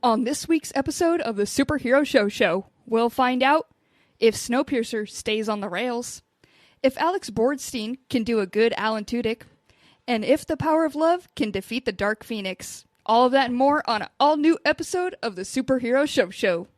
On this week's episode of the Superhero Show Show, we'll find out if Snowpiercer stays on the rails, if Alex Borstein can do a good Alan Tudyk, and if the power of love can defeat the Dark Phoenix. All of that and more on an all-new episode of the Superhero Show Show.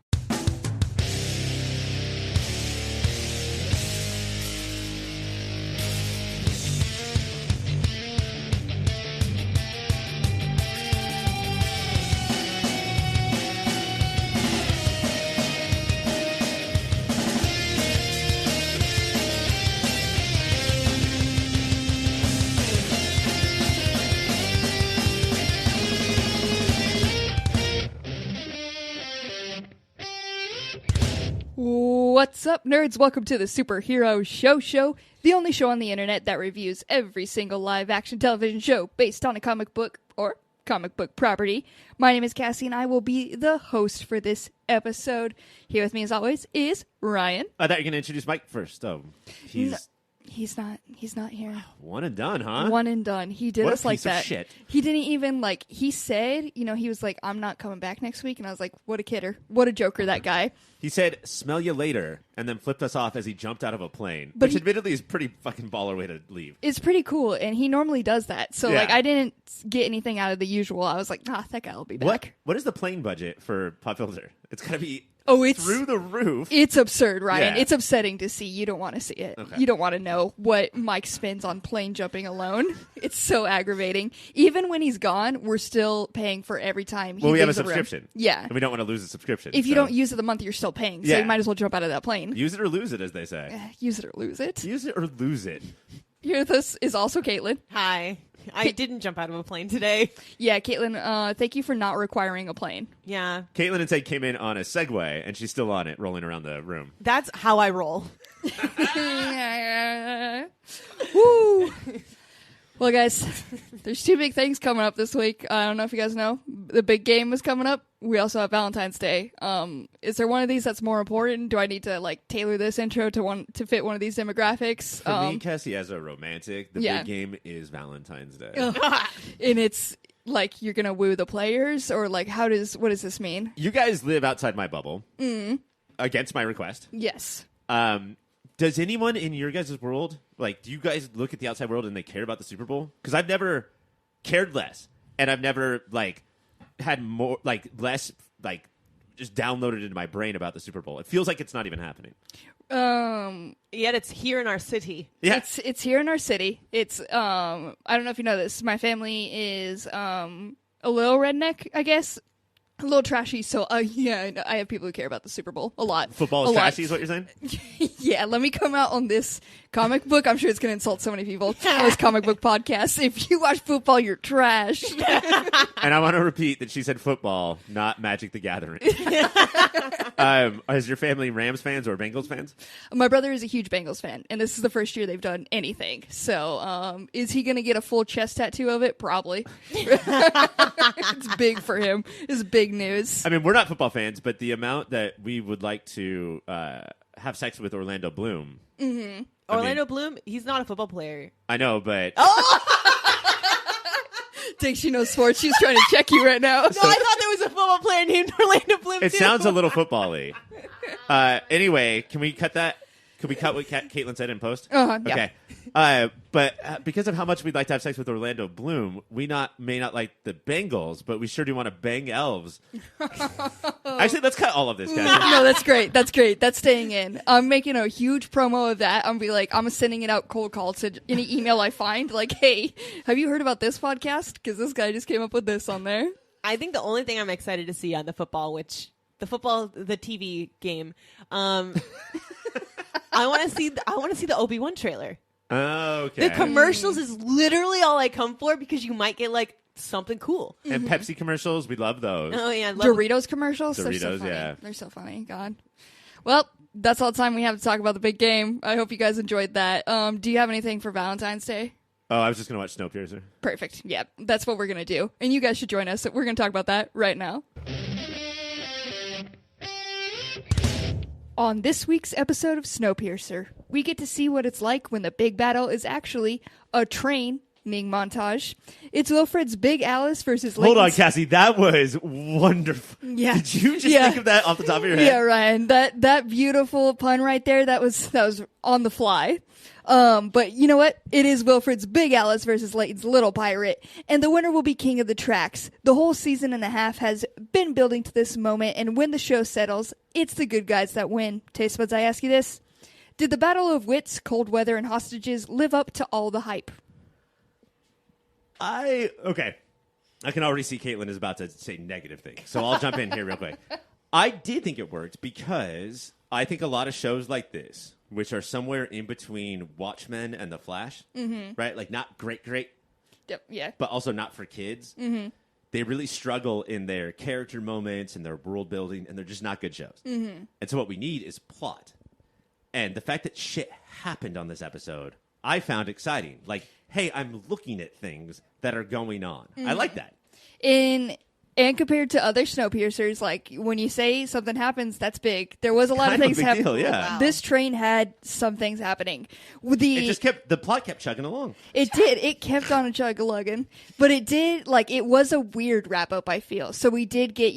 What's up, nerds? Welcome to the Superhero Show Show, the only show on the internet that reviews every single live-action television show based on a comic book or comic book property. My name is Cassie, and I will be the host for this episode. Here with me, as always, is Ryan. I thought you were going to introduce Mike first. He's not here. One and done, huh? One and done. He did what us a like piece that. Of shit. He didn't even, he said, he was like, I'm not coming back next week. And I was like, what a kidder. What a joker, that guy. He said, smell you later, and then flipped us off as he jumped out of a plane. Which admittedly is pretty fucking baller way to leave. It's pretty cool, and he normally does that. So, yeah. I didn't get anything out of the usual. I was like, that guy will be back. What is the plane budget for Pop Filter? It's got to be it's through the roof. It's absurd, Ryan. Yeah. It's upsetting to see. You don't want to see it. Okay. You don't want to know what Mike spends on plane jumping alone. It's so aggravating. Even when he's gone, we're still paying for every time he we have a leaves the room. subscription. Yeah. And we don't want to lose a subscription. If you don't use it the month, you're still paying. So Yeah. you might as well jump out of that plane. Use it or lose it, as they say. Use it or lose it. Use it or lose it. Here with us is also Katelynn. Hi. I didn't jump out of a plane today. Yeah, Katelynn, thank you for not requiring a plane. Yeah. Katelynn and Ted came in on a Segway, and she's still on it, rolling around the room. That's how I roll. Woo! Well, guys, there's two big things coming up this week. I don't know if you guys know. The big game is coming up. We also have Valentine's Day. Is there one of these that's more important? Do I need to tailor this intro to fit one of these demographics? For me, Cassie, as a romantic, the big game is Valentine's Day. And it's you're gonna woo the players, or what does this mean? You guys live outside my bubble. Against my request. Yes. Does anyone in your guys' world, do you guys look at the outside world and they care about the Super Bowl? Because I've never cared less, and I've never, had more, less, just downloaded into my brain about the Super Bowl. It feels like it's not even happening. Yet it's here in our city. Yeah. It's here in our city. It's, I don't know if you know this. My family is, a little redneck, I guess. A little trashy, so yeah, I have people who care about the Super Bowl a lot. Football is trashy, is what you're saying? Yeah, let me come out on this comic book. I'm sure it's going to insult so many people on this comic book podcast. If you watch football, you're trash. And I want to repeat that she said football, not Magic the Gathering. Is your family Rams fans or Bengals fans? My brother is a huge Bengals fan, and this is the first year they've done anything. So, is he going to get a full chest tattoo of it? Probably. It's big for him. It's big news. I mean, we're not football fans, but the amount that we would like to have sex with Orlando Bloom. Mm-hmm. Orlando Bloom, he's not a football player. I know, but... Thinks she knows sports. She's trying to check you right now. No, I thought there was a football player named Orlando Bloom, It too. sounds a little football-y. Anyway, can we cut that? Can we cut what Katelynn said in post? Yeah. Okay. But because of how much we'd like to have sex with Orlando Bloom, we may not like the Bengals, but we sure do want to bang elves. Actually, let's cut all of this, guys. No, that's great. That's great. That's staying in. I'm making a huge promo of that. I'm sending it out cold call to any email I find. Hey, have you heard about this podcast? Because this guy just came up with this on there. I think the only thing I'm excited to see on the TV game, I want to see the Obi-Wan trailer. Oh, okay. The commercials is literally all I come for, because you might get something cool. And Pepsi commercials, we love those. Oh yeah, Doritos commercials. They're so Doritos, funny. yeah. They're so funny. God. Well, that's all the time we have to talk about the big game. I hope you guys enjoyed that. Do you have anything for Valentine's Day? Oh, I was just going to watch Snowpiercer. Perfect. Yeah, that's what we're going to do. And you guys should join us. We're going to talk about that right now. On this week's episode of Snowpiercer, we get to see what it's like when the big battle is actually a train lightning montage. It's Wilfred's Big Alice versus Hold on, Layton's... Cassie. That was wonderful. Yeah. Did you just Yeah. think of that off the top of your head? Yeah, Ryan. That beautiful pun right there, that was on the fly. But you know what? It is Wilfred's Big Alice versus Layton's Little Pirate, and the winner will be King of the Tracks. The whole season and a half has been building to this moment, and when the show settles, it's the good guys that win. Taste buds, I ask you this. Did the Battle of Wits, Cold Weather, and Hostages live up to all the hype? Okay. I can already see Katelynn is about to say negative things, so I'll jump in here real quick. I did think it worked because I think a lot of shows like this, which are somewhere in between Watchmen and The Flash, right? Like not great, Yep, yeah. but also not for kids. Mm-hmm. They really struggle in their character moments and their world building, and they're just not good shows. Mm-hmm. And so what we need is plot. And the fact that shit happened on this episode, I found exciting. Like, hey, I'm looking at things that are going on. I like that. And compared to other Snowpiercers, like when you say something happens, that's big. There was a lot of things happening. Yeah. Wow. This train had some things happening. The plot kept chugging along. It did. It kept on a chug-a-lugging. But it did, it was a weird wrap-up, I feel. So we did get,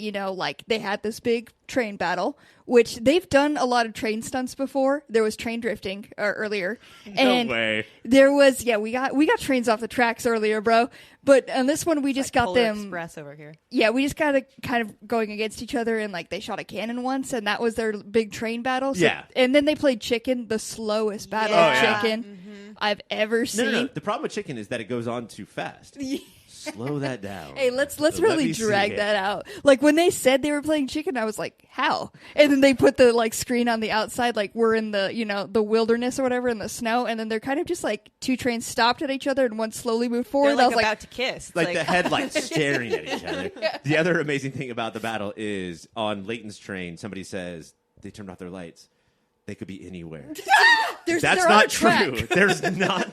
they had this big train battle, which they've done a lot of train stunts before. There was train drifting earlier. And no way. There was, we got trains off the tracks earlier, bro. But on this one, we just got Polar them. Express over here. Yeah, we just got it kind of going against each other, and they shot a cannon once, and that was their big train battle. So, yeah. And then they played Chicken, the slowest battle of Chicken I've ever seen. No. The problem with Chicken is that it goes on too fast. Slow that down. Hey, let's Let really me see drag it. that out. When they said they were playing Chicken, I was like, how? And then they put the screen on the outside, we're in the the wilderness or whatever in the snow, and then they're kind of just two trains stopped at each other and one slowly moved forward. They're I was about to kiss. It's The headlights staring at each other. Yeah. The other amazing thing about the battle is on Layton's train, somebody says they turned off their lights. They could be anywhere. That's they're on a not track. true. There's not.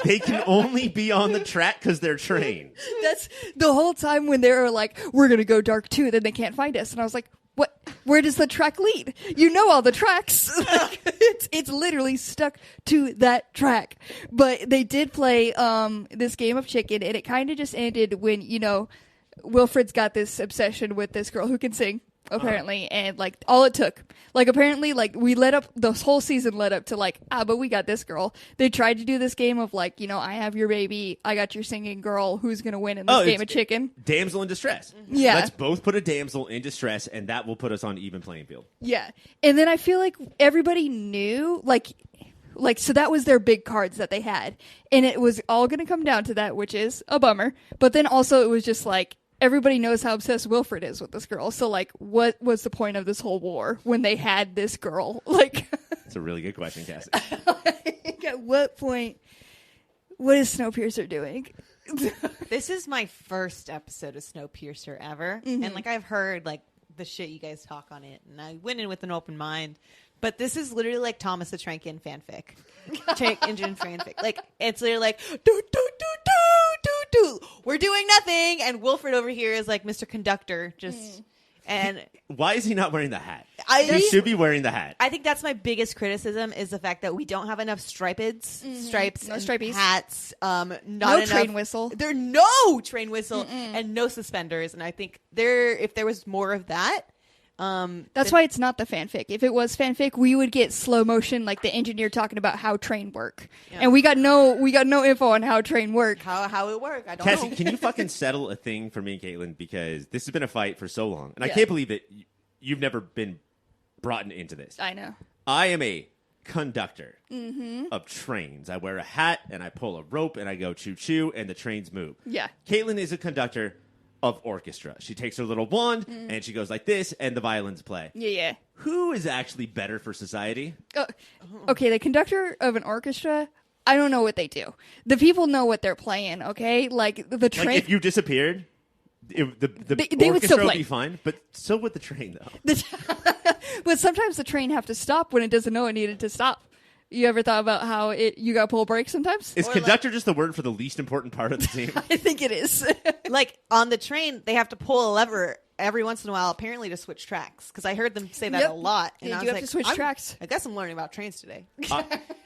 They can only be on the track because they're trains. That's the whole time when they were like, we're going to go dark too, then they can't find us. And I was like, what? Where does the track lead? You know all the tracks. It's literally stuck to that track. But they did play this game of Chicken, and it kind of just ended when, Wilfred's got this obsession with this girl who can sing. Apparently, and all it took, apparently, we led up, this whole season led up to but we got this girl. They tried to do this game of I have your baby, I got your singing girl, who's gonna win in this game of Chicken? Damsel in distress. Yeah. Let's both put a damsel in distress, and that will put us on even playing field. Yeah. And then I feel like everybody knew, so that was their big cards that they had, and it was all gonna come down to that, which is a bummer. But then also it was just everybody knows how obsessed Wilfred is with this girl. So, what was the point of this whole war when they had this girl? That's a really good question, Cassie. At what point? What is Snowpiercer doing? This is my first episode of Snowpiercer ever. And I've heard the shit you guys talk on it, and I went in with an open mind. But this is literally like Thomas the Tank Engine fanfic. Tank Engine fanfic. It's literally do. We're doing nothing. And Wilfred over here is Mr. Conductor. And why is he not wearing the hat? He should be wearing the hat. I think that's my biggest criticism is the fact that we don't have enough stripes, No stripies. hats, not No enough train whistle. There are no train whistle and no suspenders. And I think if there was more of that. That's why it's not the fanfic. If it was fanfic, we would get slow motion, the engineer talking about how train work, and we got no info on how train work. How it work? I don't Cassie, know. can you fucking settle a thing for me and Katelynn, because this has been a fight for so long, and I can't believe that you've never been brought into this. I know. I am a conductor of trains. I wear a hat and I pull a rope and I go choo choo and the trains move. Yeah. Katelynn is a conductor of orchestra. She takes her little wand and she goes like this, and the violins play. Yeah. Who is actually better for society? Okay, the conductor of an orchestra, I don't know what they do. The people know what they're playing, okay? The train... if you disappeared, the they would still orchestra would play. be fine, but so would the train, though. But sometimes the train have to stop when it doesn't know it needed to stop. You ever thought about how you got to pull brakes sometimes? Is conductor just the word for the least important part of the team? I think it is. On the train, they have to pull a lever every once in a while, apparently, to switch tracks. Because I heard them say that Yep. a lot. And They I do was have to switch tracks. I guess I'm learning about trains today.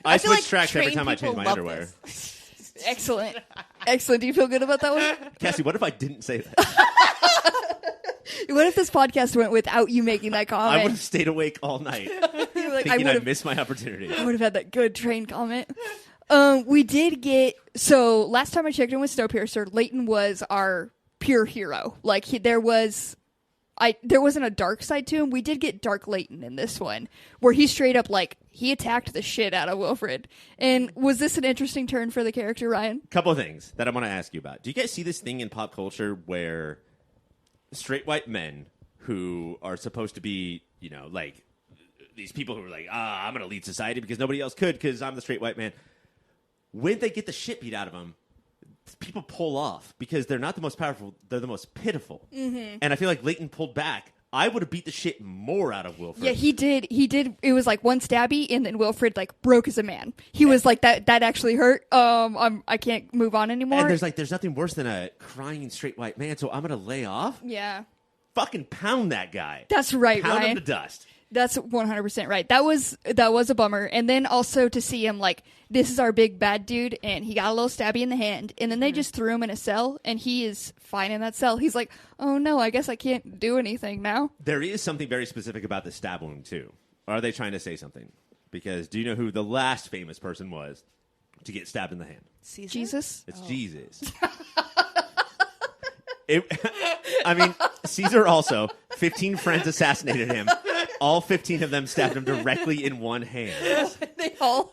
I feel switch tracks every train time I change people my love underwear. this. Excellent. Excellent. Do you feel good about that one? Cassie, what if I didn't say that? What if this podcast went without you making that comment? I would have stayed awake all night You're like, thinking I'd missed my opportunity. I would have had that good train comment. We did get... So, last time I checked in with Snowpiercer, Layton was our pure hero. Like, there wasn't a dark side to him. We did get Dark Layton in this one, where he straight up, like, he attacked the shit out of Wilfred. And was this an interesting turn for the character, Ryan? Couple of things that I want to ask you about. Do you guys see this thing in pop culture where straight white men who are supposed to be, you know, like, these people who are like, I'm going to lead society because nobody else could because I'm the straight white man. When they get the shit beat out of them, people pull off because they're not the most powerful. They're the most pitiful. Mm-hmm. And I feel like Layton pulled back. I would have beat the shit more out of Wilfred. Yeah, he did. It was like one stabby, and then Wilfred like broke as a man. He was like, that actually hurt. I can't move on anymore. And there's nothing worse than a crying straight white man, so I'm going to lay off? Yeah. Fucking pound that guy. That's right, Pound Ryan. him to dust. That's 100% right. That was a bummer. And then also to see him like, this is our big bad dude, and he got a little stabby in the hand, and then they just threw him in a cell, and he is fine in that cell. He's like, oh no, I guess I can't do anything now. There is something very specific about the stab wound too. Are they trying to say something? Because do you know who the last famous person was to get stabbed in the hand? Caesar? Jesus? It's Jesus. I mean, Caesar also, 15 friends assassinated him. All 15 of them stabbed him directly in one hand. They all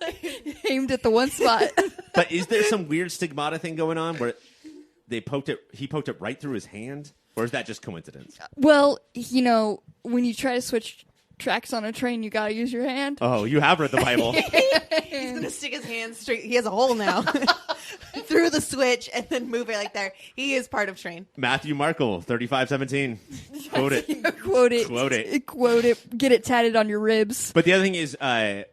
aimed at the one spot. But is there some weird stigmata thing going on where he poked it right through his hand? Or is that just coincidence? Well, you know, when you try to switch tracks on a train, you gotta use your hand. Oh, you have read the Bible. He's going to stick his hand straight. He has a hole now. Through the switch and then move it like there. He is part of train. Matthew Markle, 35:17. Quote it. Quote it. Quote it. Quote it. Get it tatted on your ribs. But the other thing is,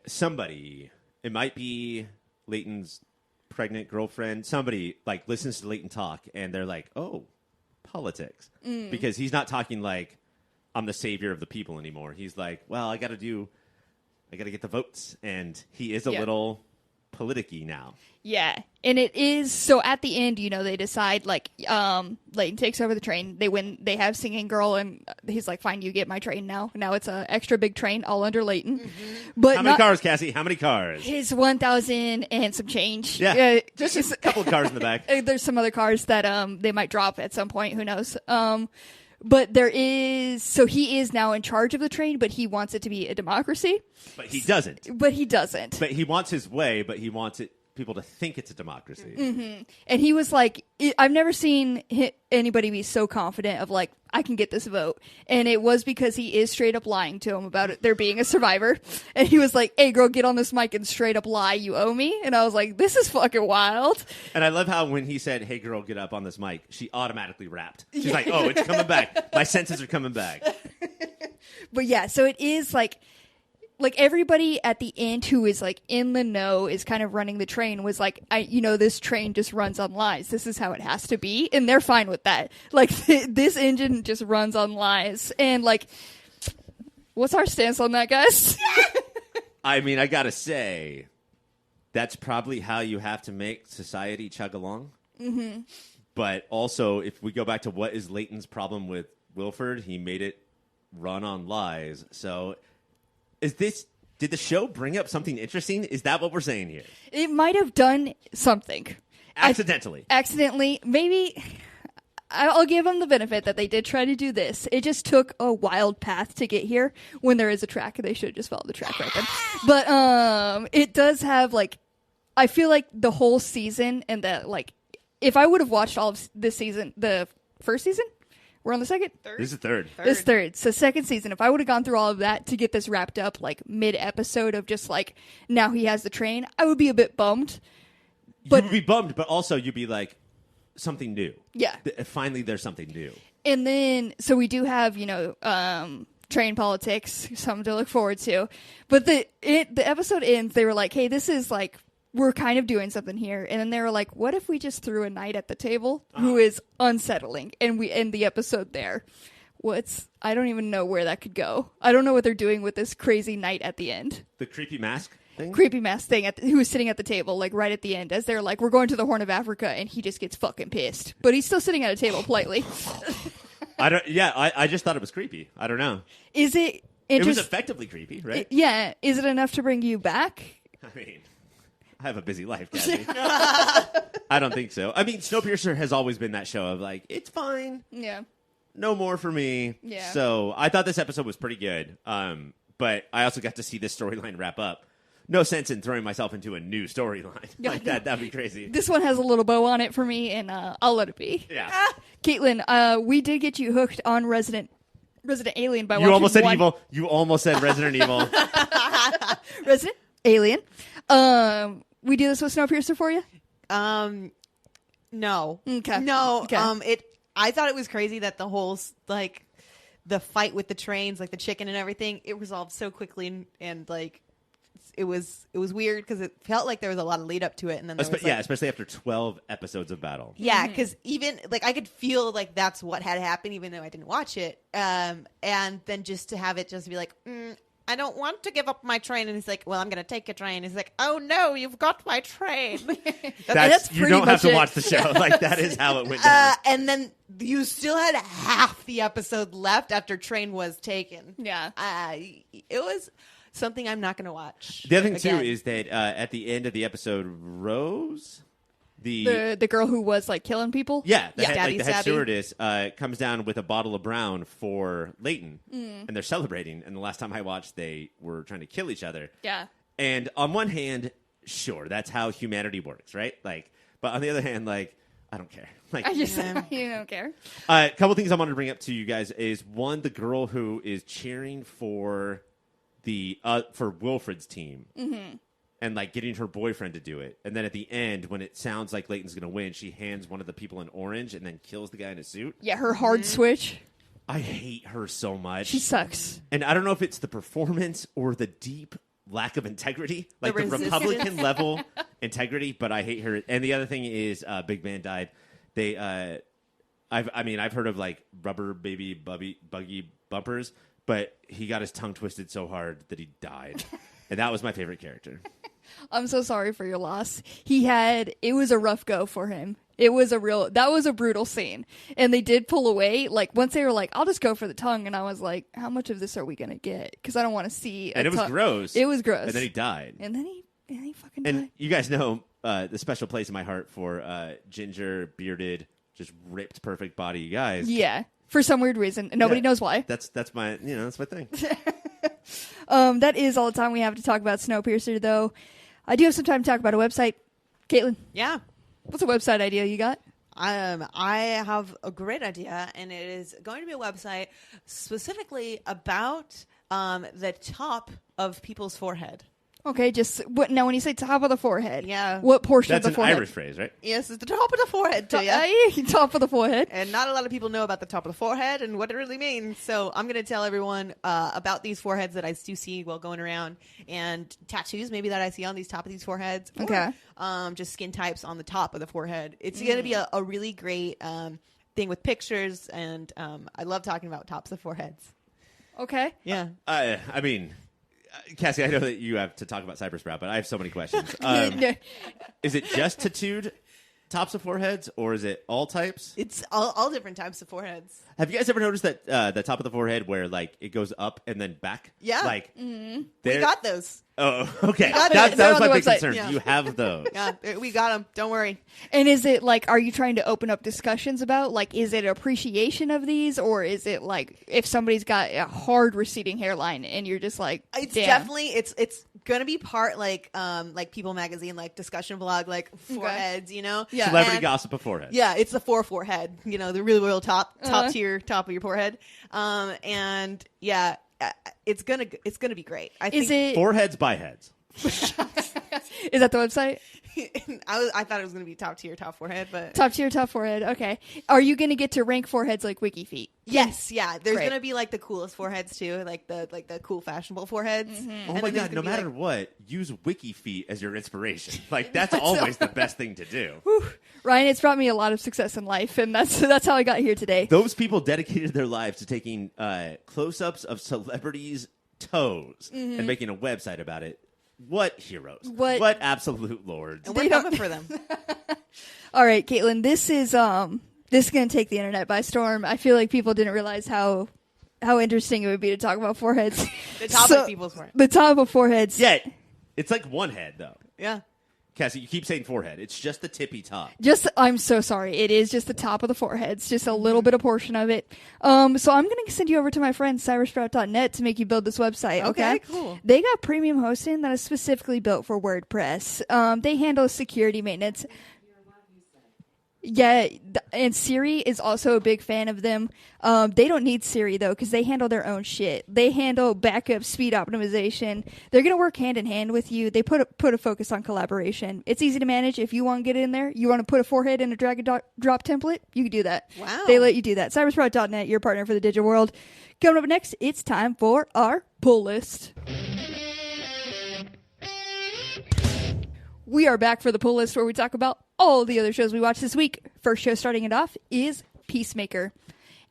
somebody, it might be Layton's pregnant girlfriend, somebody like listens to Layton talk and they're like, oh, politics. Because he's not talking like, I'm the savior of the people anymore. He's like, well, I got to get the votes. And he is a little politicky now. Yeah. And it is, so at the end, you know, they decide, like, Layton takes over the train. They win, they have Singing Girl, and he's like, fine, you get my train now. Now it's a extra big train, all under Layton. Mm-hmm. But how many cars, Cassie? How many cars? His 1,000 and some change. Yeah, just a couple of cars in the back. There's some other cars that they might drop at some point, who knows. But there is, so he is now in charge of the train, but he wants it to be a democracy. But he doesn't. But he doesn't. But he wants his way, but he wants people to think it's a democracy. Mm-hmm. And he was like, I've never seen anybody be so confident of like, I can get this vote. And it was because he is straight up lying to him about it, there being a survivor. And he was like, hey girl, get on this mic and straight up lie, you owe me. And I was like, this is fucking wild. And I love how when he said, hey girl, get up on this mic, she automatically rapped. She's like, oh, it's coming back. My senses are coming back. But yeah, so it is like everybody at the end who is like in the know is kind of running the train was like, this train just runs on lies. This is how it has to be. And they're fine with that. Like this engine just runs on lies. And like, what's our stance on that, guys? I mean, I gotta say, that's probably how you have to make society chug along. Mm-hmm. But also, if we go back to what is Layton's problem with Wilford, he made it run on lies. So did the show bring up something interesting? Is that what we're saying here? It might have done something. Accidentally. Maybe. I'll give them the benefit that they did try to do this. It just took a wild path to get here. When there is a track, they should have just followed the track right then. But it does have, like, I feel like the whole season and that, like, if I would have watched all of this season, the first season? We're on the second? Third? This is third. This third. So second season. If I would have gone through all of that to get this wrapped up, like, mid-episode of just, like, now he has the train, I would be a bit bummed. But, you'd be bummed, but also you'd be like, something new. Yeah. Finally, there's something new. And then, so we do have, train politics, something to look forward to. But the episode ends, they were like, hey, this is, like, we're kind of doing something here. And then they were like, what if we just threw a knight at the table who is unsettling? And we end the episode there. I don't even know where that could go. I don't know what they're doing with this crazy knight at the end. The creepy mask thing? Creepy mask thing who was sitting at the table, like right at the end, as they're like, we're going to the Horn of Africa, and he just gets fucking pissed. But he's still sitting at a table politely. I just thought it was creepy. I don't know. Is it It was effectively creepy, right? Yeah. Is it enough to bring you back? I mean, I have a busy life, Cassie. I don't think so. I mean, Snowpiercer has always been that show of like, it's fine. Yeah. No more for me. Yeah. So I thought this episode was pretty good. But I also got to see this storyline wrap up. No sense in throwing myself into a new storyline like that. That'd be crazy. This one has a little bow on it for me, and I'll let it be. Yeah. Katelynn, we did get you hooked on Resident Alien by watching You almost said one. evil. You almost said Resident Evil. Resident Alien. We do this with Snowpiercer for you? No. Okay. No. Okay. I thought it was crazy that the whole like the fight with the trains, like the chicken and everything, it resolved so quickly and like it was weird because it felt like there was a lot of lead up to it, and then there was, like, especially after 12 episodes of battle. Yeah, because even like I could feel like that's what had happened, even though I didn't watch it. And then just to have it just be like, I don't want to give up my train, and he's like, well, I'm going to take a train. He's like, oh no, you've got my train. That's you pretty don't have much to it. watch the show. Like that is how it went down. And then you still had half the episode left after train was taken. Yeah. It was something I'm not going to watch. The other thing again. too is that at the end of the episode, Rose, The girl who was like killing people? the head, Daddy the head Stabby. stewardess comes down with a bottle of brown for Layton, and they're celebrating. And the last time I watched, they were trying to kill each other. Yeah. And on one hand, sure, that's how humanity works, right? Like, but on the other hand, like, I don't care. Like, I just you don't care. a couple things I wanted to bring up to you guys is one, the girl who is cheering for for Wilford's team. Mm-hmm. And, like, getting her boyfriend to do it. And then at the end, when it sounds like Layton's going to win, she hands one of the people an orange and then kills the guy in a suit. Yeah, her hard switch. I hate her so much. She sucks. And I don't know if it's the performance or the deep lack of integrity. Like, the resistance. Republican level integrity, but I hate her. And the other thing is Big Man died. I've heard of, like, rubber baby buggy bumpers, but he got his tongue twisted so hard that he died. And that was my favorite character. I'm so sorry for your loss. It was a rough go for him. That was a brutal scene. And they did pull away. Like, once they were like, I'll just go for the tongue. And I was like, how much of this are we going to get? Because I don't want to see And it was gross. It was gross. And then he died. And then he fucking died. And you guys know the special place in my heart for ginger, bearded, just ripped, perfect body guys. Yeah. For some weird reason. And nobody knows why. That's my that's my thing. That is all the time we have to talk about Snowpiercer, though. I do have some time to talk about a website. Katelynn, Yeah. what's a website idea you got? I have a great idea, and it is going to be a website specifically about the top of people's forehead. Okay, now when you say top of the forehead, Yeah. what portion That's of an the forehead? Irish phrase, right? Yes, it's the top of the forehead, to you. Top of the forehead. And not a lot of people know about the top of the forehead and what it really means. So I'm going to tell everyone about these foreheads that I do see while going around, and tattoos maybe that I see on these top of these foreheads. Or, Okay. just skin types on the top of the forehead. It's going to be a really great thing with pictures, and I love talking about tops of foreheads. Okay. Yeah. I mean, Cassie, I know that you have to talk about Cybersprout, but I have so many questions. Is it just tattooed tops of foreheads, or is it all types? It's all different types of foreheads. Have you guys ever noticed that the top of the forehead where like it goes up and then back? Yeah. Like We there- got those. Oh, okay. got That it. They're was on my the big website. concern. Yeah. You have those. Yeah, we got them. Don't worry. And is it like, are you trying to open up discussions about, like, is it appreciation of these, or is it like if somebody's got a hard receding hairline and you're just like, It's damn. definitely it's gonna be part like People Magazine, like discussion blog, like foreheads, you know? Yeah. Celebrity And- gossip of forehead. Yeah, it's the forehead, you know, the really real top tier top of your forehead. And yeah, it's gonna be great. I Is think it? Foreheads by heads. Is that the website? I thought it was gonna be top tier top forehead, but Top tier, top forehead. Okay. Are you going to get to rank foreheads like Wiki Feet? yes, yeah. There's Great. gonna be like the coolest foreheads too, like the cool fashionable foreheads. Oh And my then there's god! gonna No be, matter like, what, use WikiFeet as your inspiration. Like that's always the best thing to do. Ryan, it's brought me a lot of success in life, and that's how I got here today. Those people dedicated their lives to taking close-ups of celebrities' toes and making a website about it. What heroes? What absolute lords? And we're coming for them. All right, Katelynn, this is going to take the internet by storm. I feel like people didn't realize how interesting it would be to talk about foreheads. The top of people's forehead. The top of foreheads. Yeah, it's like one head though. Yeah. Cassie, you keep saying forehead. It's just the tippy top. I'm so sorry. It is just the top of the forehead. It's just a little bit of portion of it. So I'm going to send you over to my friend cybersprout.net to make you build this website. Okay, cool. They got premium hosting that is specifically built for WordPress. They handle security maintenance. Yeah, and Siri is also a big fan of them. They don't need Siri, though, because they handle their own shit. They handle backup, speed optimization. They're going to work hand in hand with you. They put a focus on collaboration. It's easy to manage. If you want to get in there, you want to put a forehead in a drag and drop template, you can do that. Wow. They let you do that. Cybersprout.net, your partner for the digital world. Coming up next, it's time for our pull list. We are back for the pull list where we talk about all the other shows we watched this week. First show starting it off is Peacemaker.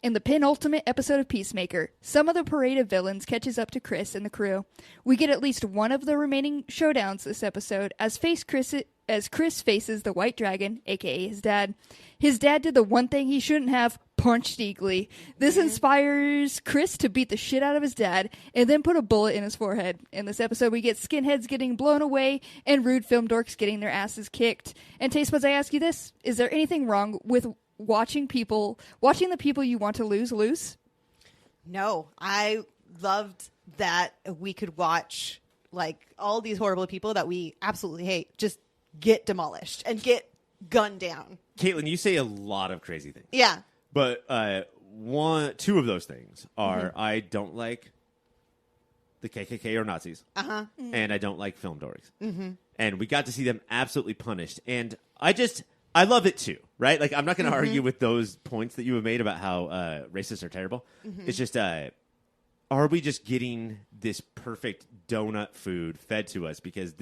In the penultimate episode of Peacemaker, some of the parade of villains catches up to Chris and the crew. We get at least one of the remaining showdowns this episode as Chris faces the White Dragon, aka his dad. His dad did the one thing he shouldn't have, punched Eagly. This inspires Chris to beat the shit out of his dad and then put a bullet in his forehead. In this episode, we get skinheads getting blown away and rude film dorks getting their asses kicked. And Taste Buds, I ask you this, is there anything wrong with watching the people you want to lose? No, I loved that we could watch like all these horrible people that we absolutely hate just get demolished and get gunned down. Katelynn, you say a lot of crazy things. Yeah. But two of those things are I don't like the KKK or Nazis, and I don't like film dorks. And we got to see them absolutely punished, and I love it too, right? Like I'm not going to argue with those points that you have made about how racists are terrible. It's just, are we just getting this perfect donut food fed to us because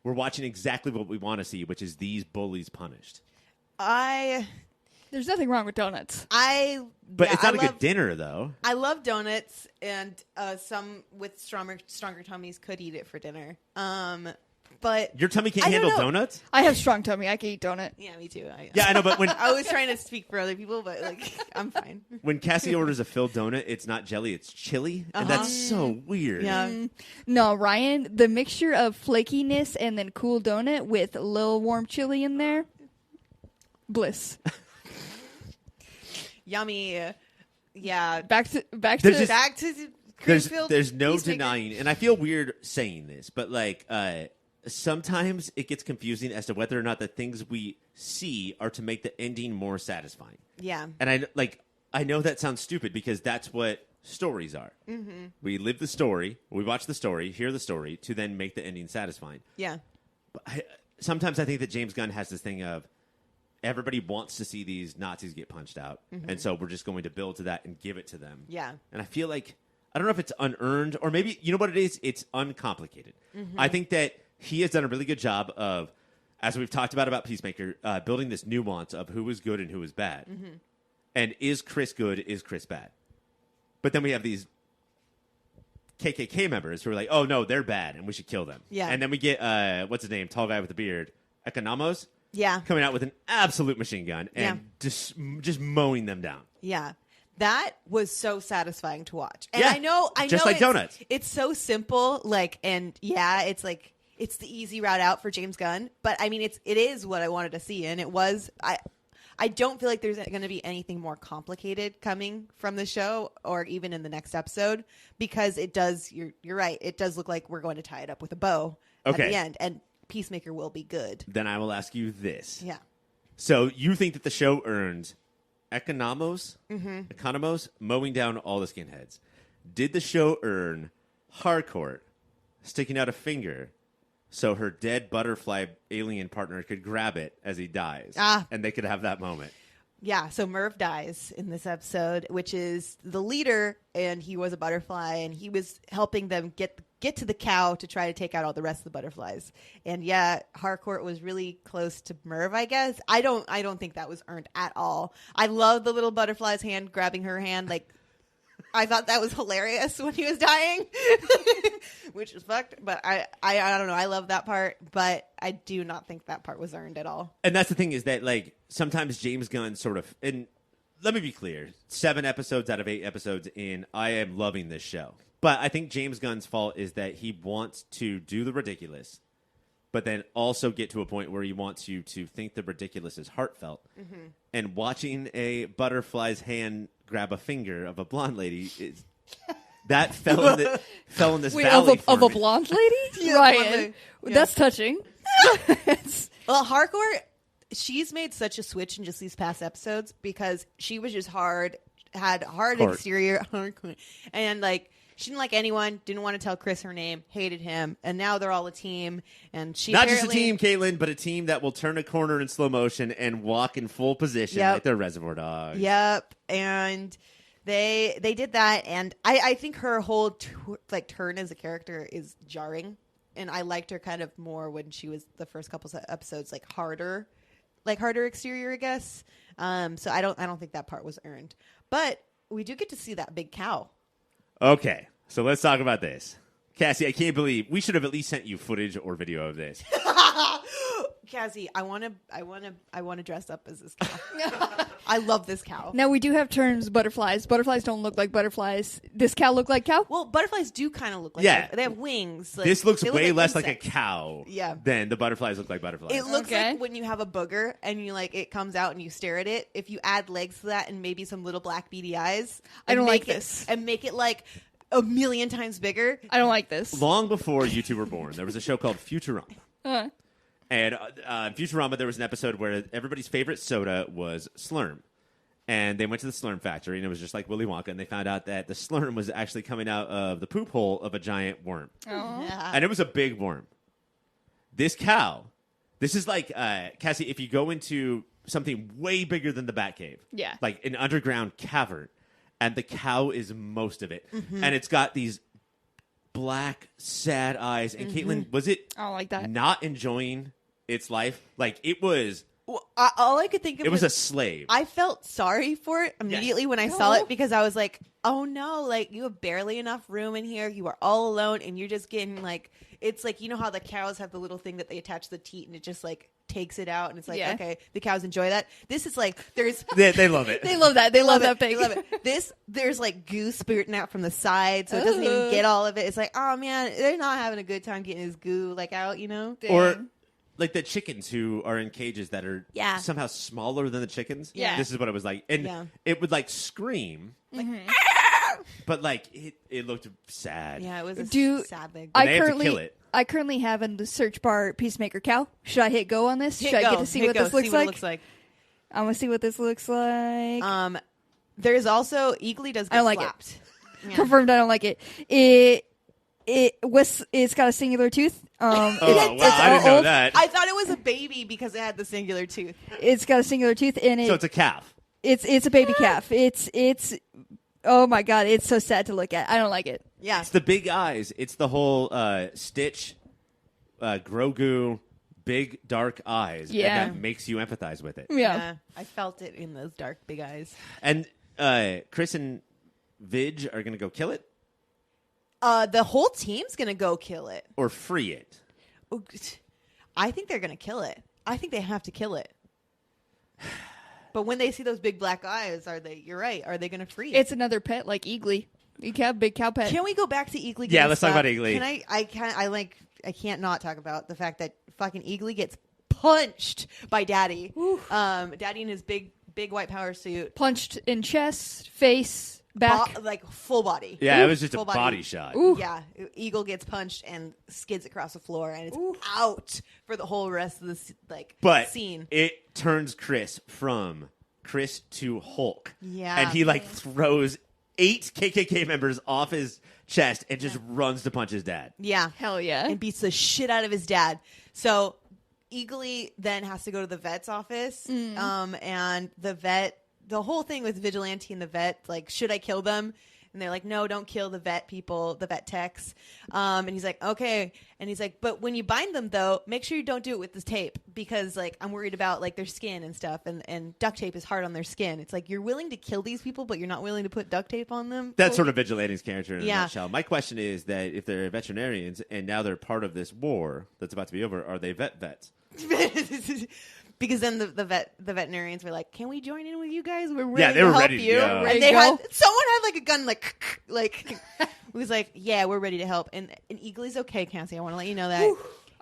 we're watching exactly what we want to see, which is these bullies punished. There's nothing wrong with donuts. But it's not a good dinner, though. I love donuts, and some with stronger tummies could eat it for dinner. But your tummy can't handle donuts? I have strong tummy. I can eat donut. Yeah, me too. I know, but when I was trying to speak for other people, but like I'm fine. When Cassie orders a filled donut, it's not jelly, it's chili, and that's so weird. Yeah. No, Ryan, the mixture of flakiness and then cool donut with a little warm chili in there, bliss. Yummy. Yeah. Back to there's no denying, and I feel weird saying this, but like sometimes it gets confusing as to whether or not the things we see are to make the ending more satisfying. Yeah. And I know that sounds stupid because that's what stories are. We live the story, we watch the story, hear the story to then make the ending satisfying. Yeah. But sometimes I think that James Gunn has this thing of everybody wants to see these Nazis get punched out, and so we're just going to build to that and give it to them. Yeah. And I feel like, I don't know if it's unearned, or maybe, you know what it is? It's uncomplicated. I think that he has done a really good job of, as we've talked about Peacemaker, building this nuance of who is good and who is bad. And is Chris good, is Chris bad? But then we have these KKK members who are like, oh, no, they're bad, and we should kill them. Yeah. And then we get, what's his name? Tall guy with the beard. Economos? Yeah. Coming out with an absolute machine gun and just mowing them down. Yeah. That was so satisfying to watch. And Yeah. I know Just like donuts. It's so simple, like, and yeah, it's like it's the easy route out for James Gunn, but I mean it is what I wanted to see, and it was I don't feel like there's going to be anything more complicated coming from the show or even in the next episode, because it does, you're right, it does look like we're going to tie it up with a bow at the end, and Peacemaker will be good. Then I will ask you this. Yeah. So you think that the show earned Economos mowing down all the skinheads? Did the show earn Harcourt sticking out a finger so her dead butterfly alien partner could grab it as he dies? And they could have that moment. Yeah, so Merv dies in this episode, which is the leader, and he was a butterfly, and he was helping them get to the cow to try to take out all the rest of the butterflies. And yeah, Harcourt was really close to Merv, I guess. I don't think that was earned at all. I love the little butterfly's hand grabbing her hand. Like, I thought that was hilarious when he was dying, which is fucked. But I don't know. I love that part, but I do not think that part was earned at all. And that's the thing is that, like, sometimes James Gunn sort of, and let me be clear, 7 episodes out of 8 episodes in, I am loving this show. But I think James Gunn's fault is that he wants to do the ridiculous, but then also get to a point where he wants you to think the ridiculous is heartfelt. Mm-hmm. And watching a butterfly's hand grab a finger of a blonde lady is that fell in this valley of a me. blonde lady? Yeah, Ryan. blonde lady. Yeah. That's touching. Well, Hardcore, she's made such a switch in just these past episodes because she was just had hard Court. exterior, and like she didn't like anyone, didn't want to tell Chris her name, hated him, and now they're all a team. And she not just a team, Katelynn, but a team that will turn a corner in slow motion and walk in full position like they're Reservoir Dogs. Yep, and they did that, and I think her whole turn as a character is jarring, and I liked her kind of more when she was the first couple of episodes harder exterior, I guess. So I don't think that part was earned, but we do get to see that big cow. Okay, so let's talk about this. Cassie, I can't believe we should have at least sent you footage or video of this. Cassie, I want to dress up as this cow. I love this cow. Now, we do have terms butterflies. Butterflies don't look like butterflies. Does cow look like cow? Well, butterflies do kind of look like they have wings. This looks they way look less like insects. a cow Yeah. than the butterflies look like butterflies. It looks Okay. like when you have a booger and you it comes out and you stare at it. If you add legs to that and maybe some little black beady eyes, I don't like make it- this. and make it a million times bigger. I don't like this. Long before you two were born, there was a show called Futurama. Uh, And in Futurama, there was an episode where everybody's favorite soda was Slurm. And they went to the Slurm factory, and it was just like Willy Wonka, and they found out that the Slurm was actually coming out of the poop hole of a giant worm. Yeah. And it was a big worm. This cow, this is like, Cassie, if you go into something way bigger than the Batcave. Yeah. Like an underground cavern, and the cow is most of it. Mm-hmm. And it's got these black, sad eyes. And Katelynn, was it I don't like that. not enjoying its life? Like, it was, Well, all I could think of it was a slave. I felt sorry for it immediately when I saw it because I was like, oh no, you have barely enough room in here. You are all alone and you're just getting it's you know how the cows have the little thing that they attach to the teat and it just takes it out and it's okay, the cows enjoy that. This is there's they love it. They love that. They love that thing. They love it. There's goo spurting out from the side, so it doesn't even get all of it. It's oh man, they're not having a good time getting this goo out, you know? Or like the chickens who are in cages that are Yeah. somehow smaller than the chickens. Yeah. This is what it was like. And Yeah. it would scream. But it looked sad. Yeah, it was a Do- sad thing. And they have to kill it. I currently have in the search bar Peacemaker cow. Should I hit go on this? Hit Should go. I get to see Hit what go. this looks See what like? it looks like. I want to see what this looks like. There's also Eagly does get I don't like it. slapped. Yeah. Confirmed. I don't like it. It's got a singular tooth. Oh, It's wow. I didn't know old. that. I thought it was a baby because it had the singular tooth. It's got a singular tooth, and So it's a calf. it's a baby calf. It's oh my god, it's so sad to look at. I don't like it. Yeah. It's the big eyes. It's the whole Stitch, Grogu, big dark eyes. Yeah. And that makes you empathize with it. Yeah. I felt it in those dark big eyes. And Chris and Vidge are going to go kill it The whole team's going to go kill it. or free it. I think they're going to kill it. I think they have to kill it. But when they see those big black eyes, you're right, are they going to free it? It's another pet like Eagly. You can have big cow pet. Can we go back to Eagly? Yeah, getting let's talk slapped? about Eagly. I can't not talk about the fact that fucking Eagly gets punched by Daddy. Daddy in his big white power suit. Punched in chest, face, back. Full body. Yeah, it was just a Full body shot. Ooh. Yeah, Eagle gets punched and skids across the floor, and it's out for the whole rest of the But scene. it turns Chris from Chris to Hulk. Yeah. And he throws 8 KKK members off his chest and just runs to punch his dad. Yeah, Hell yeah. and beats the shit out of his dad. So Eagly then has to go to the vet's office, and the vet. The whole thing with Vigilante and the vet, should I kill them? And they're like, no, don't kill the vet people, the vet techs. And he's like, okay. And he's like, but when you bind them, though, make sure you don't do it with this tape because, like, I'm worried about, like, their skin and stuff. And duct tape is hard on their skin. It's like, you're willing to kill these people, but you're not willing to put duct tape on them. That's sort of Vigilante's character in a nutshell. My question is that if they're veterinarians and now they're part of this war that's about to be over, are they vets? Because then the veterinarians were like, "Can we join in with you guys? We're ready they to were help ready to you." go. And someone had like a gun, like was like, "Yeah, we're ready to help." And Eagly's okay, Cassie. I want to let you know that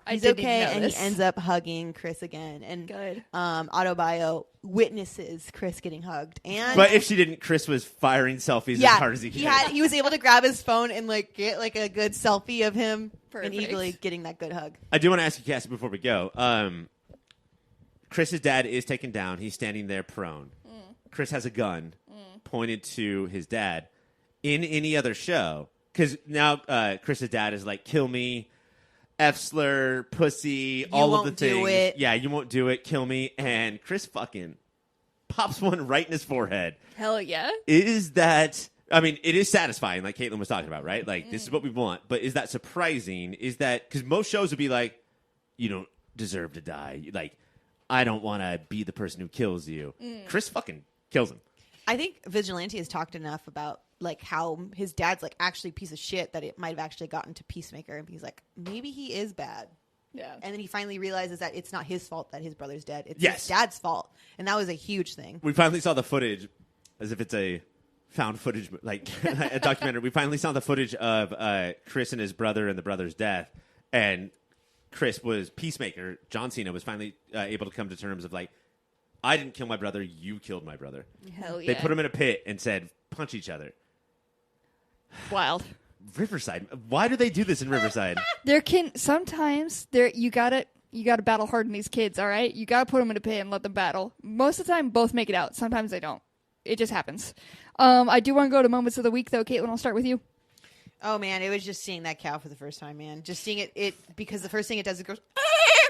he's okay, and he ends up hugging Chris again. And Good. Autobio witnesses Chris getting hugged, and But if she didn't, Chris was firing selfies as hard as he could. He was able to grab his phone and like get like a good selfie of him and Eagly getting that good hug. I do want to ask you, Cassie, before we go. Chris's dad is taken down. He's standing there prone. Chris has a gun pointed to his dad. In any other show, because now Chris's dad is like, kill me, F-slur, pussy, all of the things. You won't do it. Yeah, you won't do it, kill me. And Chris fucking pops one right in his forehead. Hell yeah. Is that... I mean, it is satisfying, like Katelynn was talking about, right? Like, this is what we want. But is that surprising? Is that... Because most shows would be like, you don't deserve to die. Like... I don't want to be the person who kills you. Chris fucking kills him. I think Vigilante has talked enough about like how his dad's like actually a piece of shit that it might have actually gotten to Peacemaker, and he's like, maybe he is bad. Yeah. And then he finally realizes that it's not his fault that his brother's dead. It's Yes. his dad's fault, and that was a huge thing. We finally saw the footage, as if it's a found footage, like a documentary. We finally saw the footage of Chris and his brother and the brother's death, and Chris was Peacemaker. John Cena was finally able to come to terms of like, I didn't kill my brother. You killed my brother. Hell yeah. They put him in a pit and said, punch each other. Wild. Riverside. Why do they do this in Riverside? Sometimes you gotta battle harden these kids. All right, you gotta put them in a pit and let them battle. Most of the time, both make it out. Sometimes they don't. It just happens. I do want to go to moments of the week though. Caitlin, I'll start with you. Oh man, it was just seeing that cow for the first time, man. Just seeing it because the first thing it does, it goes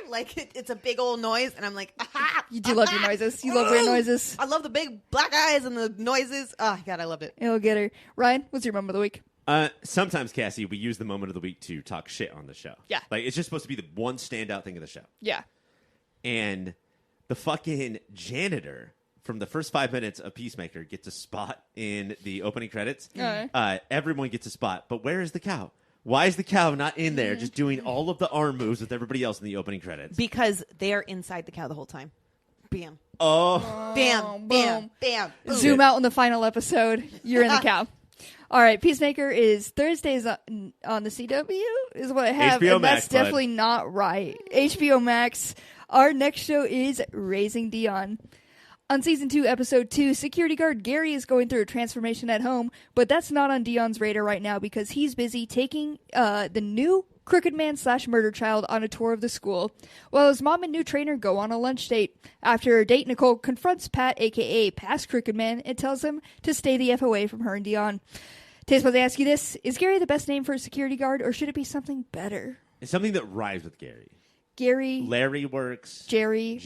like it's a big old noise, and I'm like, aha, You do love your noises. You love weird noises. I love the big black eyes and the noises. Oh god, I loved it. It'll get her. Ryan, what's your moment of the week? Sometimes, Cassie, we use the moment of the week to talk shit on the show. Yeah. Like, it's just supposed to be the one standout thing of the show. Yeah. And the fucking janitor from the first 5 minutes of Peacemaker gets a spot in the opening credits. Everyone gets a spot. But where is the cow? Why is the cow not in there just doing all of the arm moves with everybody else in the opening credits? Because they are inside the cow the whole time. Bam. Oh. Bam. Bam. Bam. Boom. Zoom out in the final episode. You're in the cow. All right, Peacemaker is Thursdays on the CW is what I have. HBO and Max, that's definitely not right. HBO Max. Our next show is Raising Dion. On Season 2, Episode 2, security guard Gary is going through a transformation at home, but that's not on Dion's radar right now because he's busy taking the new Crooked Man / murder child on a tour of the school, while his mom and new trainer go on a lunch date. After a date, Nicole confronts Pat, a.k.a. Past Crooked Man, and tells him to stay the F away from her and Dion. Taste, but they ask you this, is Gary the best name for a security guard, or should it be something better? It's something that rhymes with Gary. Gary. Larry works. Jerry.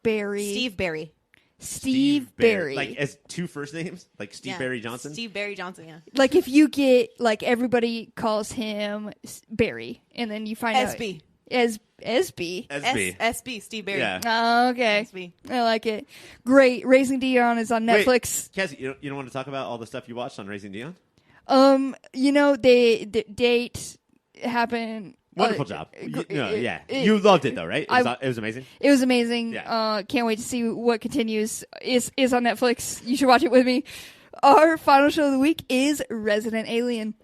Barry. Steve Barry. Steve Barry. Like, as two first names? Like Steve Barry Johnson? Steve Barry Johnson, yeah. Like, if you get, like, everybody calls him Barry, and then you find SB. out... SB. SB, Steve Barry. Yeah. Oh, okay. SB. I like it. Great. Raising Dion is on Netflix. Wait, Cassie, you don't want to talk about all the stuff you watched on Raising Dion? The date happened... Wonderful job. You loved it, though, right? It was amazing? It was amazing. Yeah. Can't wait to see what continues. Is on Netflix. You should watch it with me. Our final show of the week is Resident Alien.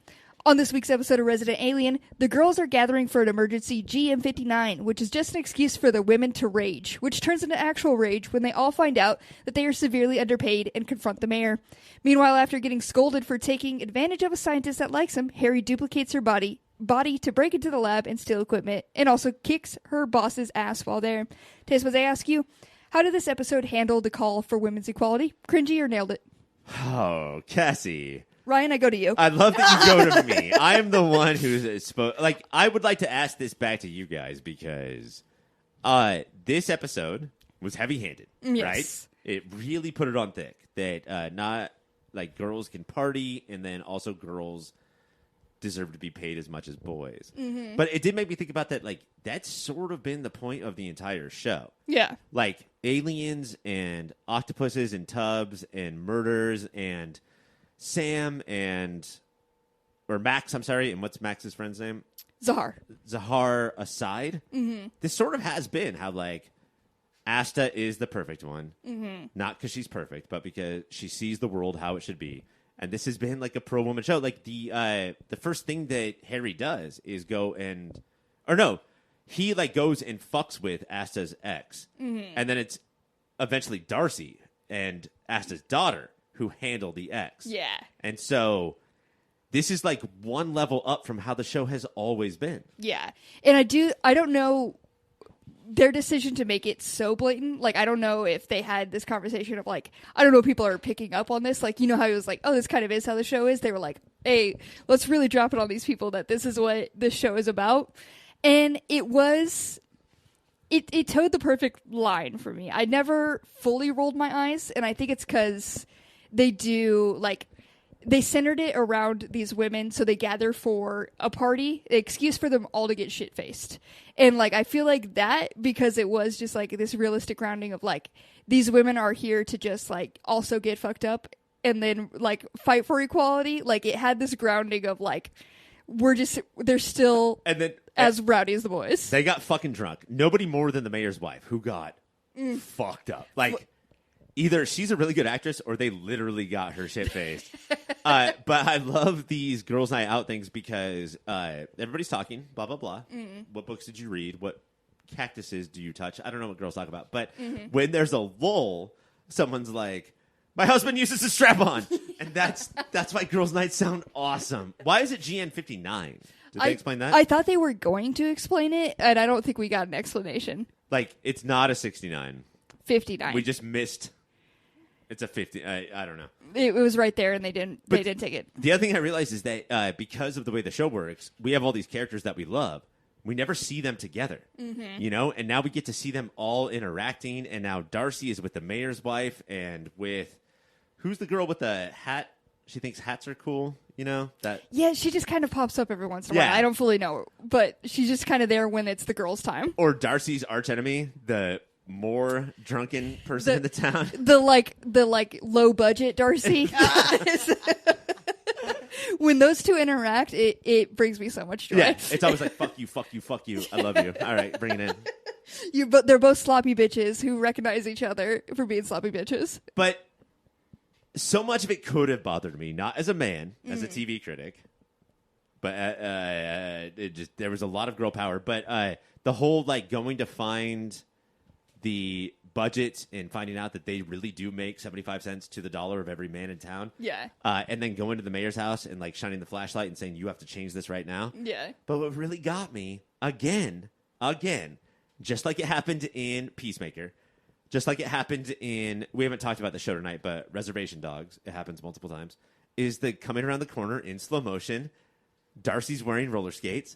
On this week's episode of Resident Alien, the girls are gathering for an emergency GM59, which is just an excuse for the women to rage, which turns into actual rage when they all find out that they are severely underpaid and confront the mayor. Meanwhile, after getting scolded for taking advantage of a scientist that likes him, Harry duplicates her body to break into the lab and steal equipment, and also kicks her boss's ass while there. Taste, what they ask you, how did this episode handle the call for women's equality? Cringy or nailed it? Oh, Cassie. Ryan, I go to you. I love that you go to me. I am the one who's like, I would like to ask this back to you guys because this episode was heavy-handed, Yes. right? It really put it on thick that not like girls can party, and then also girls deserve to be paid as much as boys. Mm-hmm. But it did make me think about that. Like, that's sort of been the point of the entire show. Yeah. Like, aliens and octopuses and tubs and murders and Sam or Max, I'm sorry, and what's Max's friend's name? Zahar aside, this sort of has been how, like, Asta is the perfect one. Mm-hmm. Not because she's perfect, but because she sees the world how it should be. And this has been like a pro-woman show. Like the first thing that Harry does is he like goes and fucks with Asta's ex. Mm-hmm. And then it's eventually Darcy and Asta's daughter who handle the ex. Yeah. And so this is like one level up from how the show has always been. Yeah. And I don't know their decision to make it so blatant. Like, I don't know if they had this conversation of like, I don't know if people are picking up on this. Like, you know how it was like, oh, this kind of is how the show is. They were like, hey, let's really drop it on these people that this is what this show is about. And it towed the perfect line for me. I never fully rolled my eyes. And I think it's because they centered it around these women, so they gather for a party, an excuse for them all to get shit-faced. And, like, I feel like that, because it was just, like, this realistic grounding of, like, these women are here to just, like, also get fucked up and then, like, fight for equality. Like, it had this grounding of, like, they're still as rowdy as the boys. They got fucking drunk. Nobody more than the mayor's wife, who got fucked up. Like, either she's a really good actress or they literally got her shit faced. But I love these girls' night out things because everybody's talking, blah, blah, blah. Mm-hmm. What books did you read? What cactuses do you touch? I don't know what girls talk about. But when there's a lull, someone's like, my husband uses a strap-on. And that's why girls' nights sound awesome. Why is it GN59? Did they explain that? I thought they were going to explain it, and I don't think we got an explanation. Like, it's not a 69. 59. We just missed... It's a 50. I don't know. It was right there, and they didn't take it. The other thing I realized is that because of the way the show works, we have all these characters that we love. We never see them together, you know? And now we get to see them all interacting. And now Darcy is with the mayor's wife and with... Who's the girl with the hat? She thinks hats are cool, you know? Yeah, she just kind of pops up every once in a while. I don't fully know. But she's just kind of there when it's the girls' time. Or Darcy's archenemy, the... more drunken person in the town. The low budget Darcy. When those two interact, it brings me so much joy. Yeah, it's always like fuck you, fuck you, fuck you. I love you. All right, bring it in. But they're both sloppy bitches who recognize each other for being sloppy bitches. But so much of it could have bothered me, not as a man, as a TV critic, but there was a lot of girl power. But the whole like going to find the budget and finding out that they really do make 75 cents to the dollar of every man in town. Yeah. And then going to the mayor's house and like shining the flashlight and saying, you have to change this right now. Yeah. But what really got me, again, just like it happened in Peacemaker, just like it happened in, we haven't talked about the show tonight, but Reservation Dogs, it happens multiple times, is the coming around the corner in slow motion, Darcy's wearing roller skates.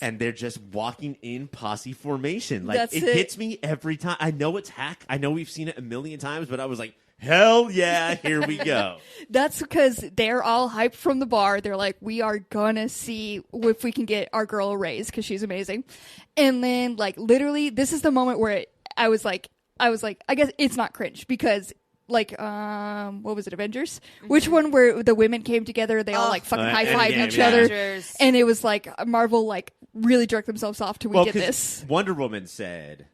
And they're just walking in posse formation. Like, it hits me every time. I know it's hack. I know we've seen it a million times, but I was like, hell yeah, here we go. That's because they're all hyped from the bar. They're like, we are gonna see if we can get our girl a raise because she's amazing. And then, like, literally, this is the moment where I was like, I guess it's not cringe because... Like, what was it, Avengers? Mm-hmm. Which one where the women came together, they all, like, fucking high-fived each other, and it was, like, Marvel, like, really jerked themselves off till we get this. Wonder Woman said,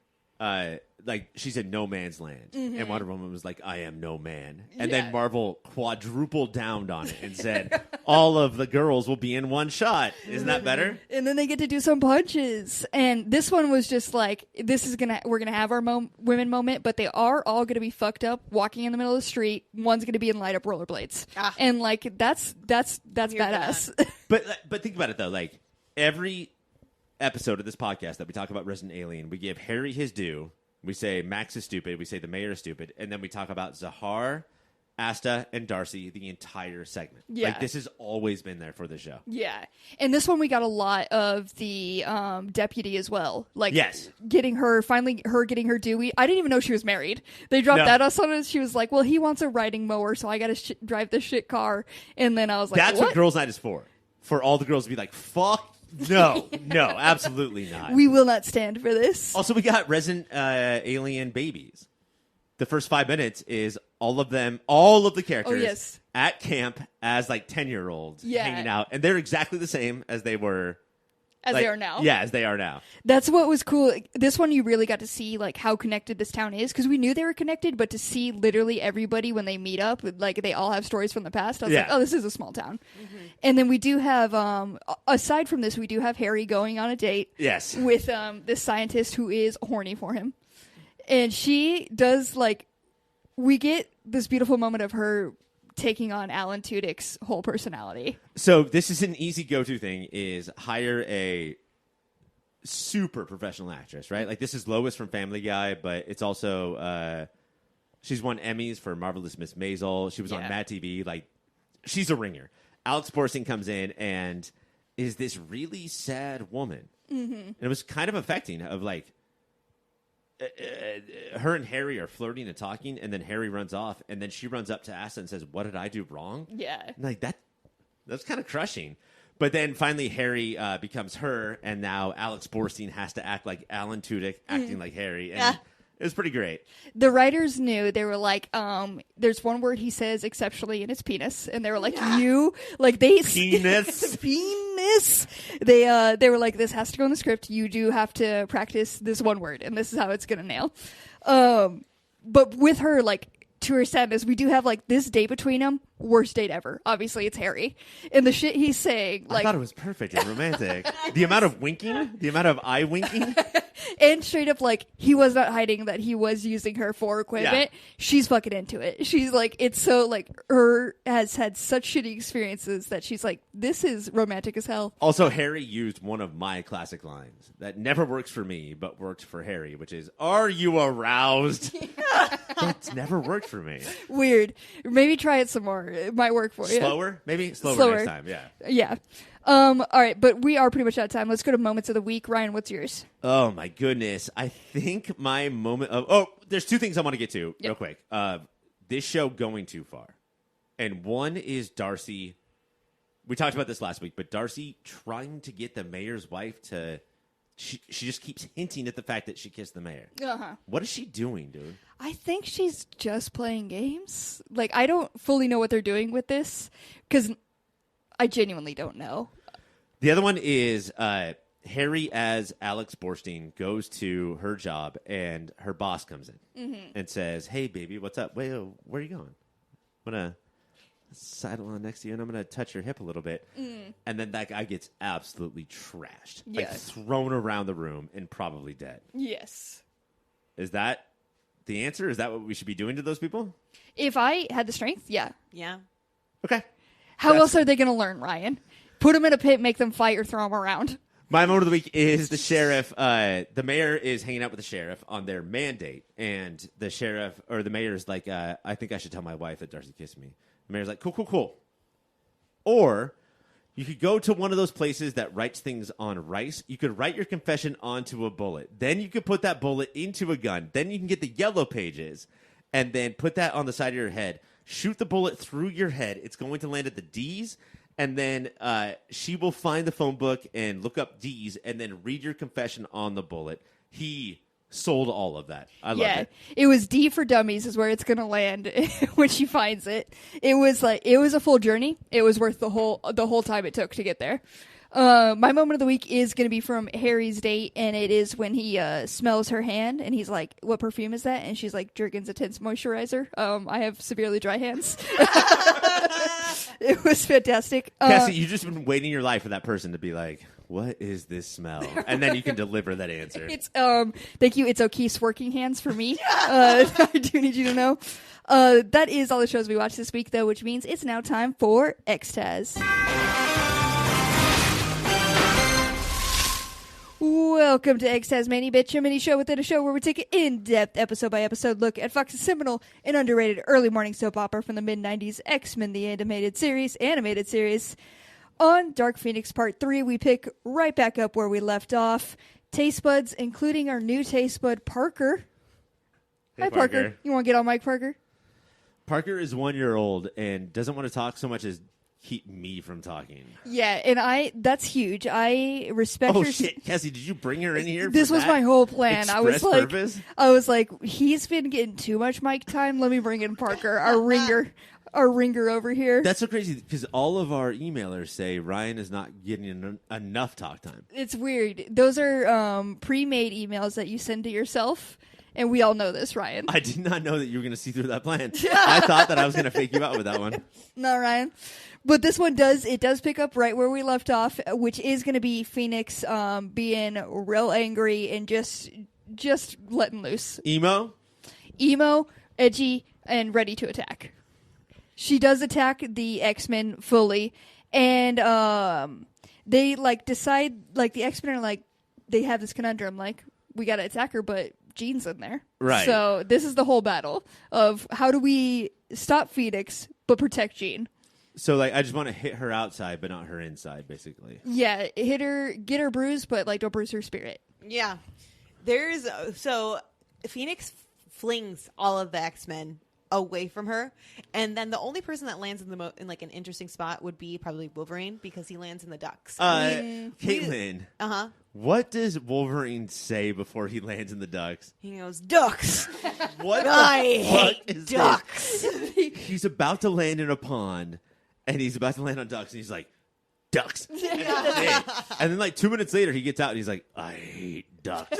like, she said no man's land, and Wonder Woman was like, I am no man. And then Marvel quadrupled down on it and said, all of the girls will be in one shot. Isn't that better? And then they get to do some punches. And this one was just like, we're gonna have our women moment, but they are all gonna be fucked up, walking in the middle of the street. One's gonna be in light up rollerblades. And like, that's badass. But think about it though, like, every episode of this podcast that we talk about Resident Alien, we give Harry his due. We say Max is stupid. We say the mayor is stupid. And then we talk about Zahar, Asta and Darcy the entire segment. Yeah. Like, this has always been there for the show. Yeah. And this one we got a lot of the deputy as well. Like, yes. getting her getting her Dewey. I didn't even know she was married. They dropped that on us. She was like, well, he wants a riding mower, so I got to drive this shit car. And then I was like, that's what Girls Night is for. For all the girls to be like, fuck no, absolutely not. We will not stand for this. Also, we got resident alien babies. The first 5 minutes is all of the characters at camp as like 10-year-olds hanging out. And they're exactly the same as they were. As they are now. Yeah, as they are now. That's what was cool. This one you really got to see like how connected this town is, because we knew they were connected, but to see literally everybody when they meet up, like they all have stories from the past. I was like, oh, this is a small town. Mm-hmm. And then we do have, aside from this, we do have Harry going on a date. Yes. With this scientist who is horny for him. And she does like, we get this beautiful moment of her taking on Alan Tudyk's whole personality. So this is an easy go-to thing, is hire a super professional actress, right? Like, this is Lois from Family Guy, but it's also she's won Emmys for Marvelous Miss Maisel. She was on Mad TV. Like, she's a ringer. Alex Borstein comes in and is this really sad woman. Mm-hmm. And it was kind of affecting of like, her and Harry are flirting and talking, and then Harry runs off, and then she runs up to Asta and says, what did I do wrong? Yeah. And like, that's kind of crushing. But then finally Harry becomes her, and now Alex Borstein has to act like Alan Tudyk, acting like Harry. And it was pretty great. The writers knew. They were like, there's one word he says exceptionally, and it's penis. And they were like, penis. Penis. They were like, this has to go in the script. You do have to practice this one word, and this is how it's going to nail. But with her, like, to her sadness, we do have like this date between them. Worst date ever. Obviously, it's Harry. And the shit he's saying, like, I thought it was perfect and romantic. The amount of winking, the amount of eye winking. And straight up, like, he was not hiding that he was using her for equipment. Yeah. She's fucking into it. She's like, it's so, like, her has had such shitty experiences that she's like, this is romantic as hell. Also, Harry used one of my classic lines that never works for me, but worked for Harry, which is, are you aroused? That's never worked for me. Weird. Maybe try it some more. It might work for you. Slower? Maybe slower next time, yeah. Yeah. All right, but we are pretty much out of time. Let's go to moments of the week. Ryan, what's yours? Oh, my goodness. I think my moment of... Oh, there's two things I want to get to real quick. This show going too far. And one is Darcy. We talked about this last week, but Darcy trying to get the mayor's wife to... She just keeps hinting at the fact that she kissed the mayor. Uh-huh. What is she doing, dude? I think she's just playing games. Like, I don't fully know what they're doing with this, because I genuinely don't know. The other one is Harry as Alex Borstein goes to her job, and her boss comes in and says, hey, baby, what's up? Wait, where are you going? I'm going to sidle on next to you, and I'm going to touch your hip a little bit. And then that guy gets absolutely trashed. Like, thrown around the room and probably dead. Yes. Is that the answer? Is that what we should be doing to those people? If I had the strength, yeah. Yeah. Okay. How else are they going to learn, Ryan? Put them in a pit, make them fight, or throw them around. My moment of the week is the sheriff. The mayor is hanging out with the sheriff on their mandate, and the sheriff or the mayor is like, I think I should tell my wife that Darcy kissed me. The mayor's like, cool. Or you could go to one of those places that writes things on rice. You could write your confession onto a bullet. Then you could put that bullet into a gun. Then you can get the yellow pages and then put that on the side of your head. Shoot the bullet through your head. It's going to land at the D's. And then she will find the phone book and look up D's and then read your confession on the bullet. He sold all of that. I love it. It was D for Dummies is where it's going to land when she finds it. It was a full journey. It was worth the whole time it took to get there. My moment of the week is going to be from Harry's date, and it is when he smells her hand, and he's like, what perfume is that? And she's like, Jergens Intense Moisturizer. I have severely dry hands. It was fantastic. Cassie, you've just been waiting your life for that person to be like, what is this smell? And then you can deliver that answer. It's thank you. It's O'Keefe's working hands for me. I do need you to know. That is all the shows we watched this week, though, which means it's now time for Extaz. Welcome to X Tasmania, bitch, a mini show within a show where we take an in-depth, episode-by-episode look at Fox's seminal and underrated early morning soap opera from the mid-90s, X-Men the animated series. On Dark Phoenix Part 3, we pick right back up where we left off. Taste buds, including our new taste bud, Parker. Hey, Hi, Parker. You want to get on mic, Parker? Parker is 1 year old and doesn't want to talk so much as keep me from talking. Yeah, and that's huge. I respect Oh your... shit, Cassie, did you bring her in here? This was my whole plan. I was purpose? like, he's been getting too much mic time. Let me bring in Parker, our ringer over here. That's so crazy because all of our emailers say Ryan is not getting enough talk time. It's weird. Those are pre-made emails that you send to yourself, and we all know this, Ryan. I did not know that you were going to see through that plan. I thought that I was going to fake you out with that one. No, Ryan. But this one does pick up right where we left off, which is going to be Phoenix being real angry and just letting loose. Emo, edgy, and ready to attack. She does attack the X-Men fully, and they decide the X-Men are they have this conundrum we got to attack her, but Jean's in there. Right. So this is the whole battle of how do we stop Phoenix but protect Jean. So I just want to hit her outside, but not her inside, basically. Yeah, hit her, get her bruised, but don't bruise her spirit. Yeah. So Phoenix flings all of the X-Men away from her, and then the only person that lands in in an interesting spot would be probably Wolverine because he lands in the ducks. Katelynn. What does Wolverine say before he lands in the ducks? He goes, "Ducks." What? I hate ducks. He's about to land in a pond, and he's about to land on ducks, and he's like, "Ducks." And then 2 minutes later, he gets out and he's like, "I hate ducks."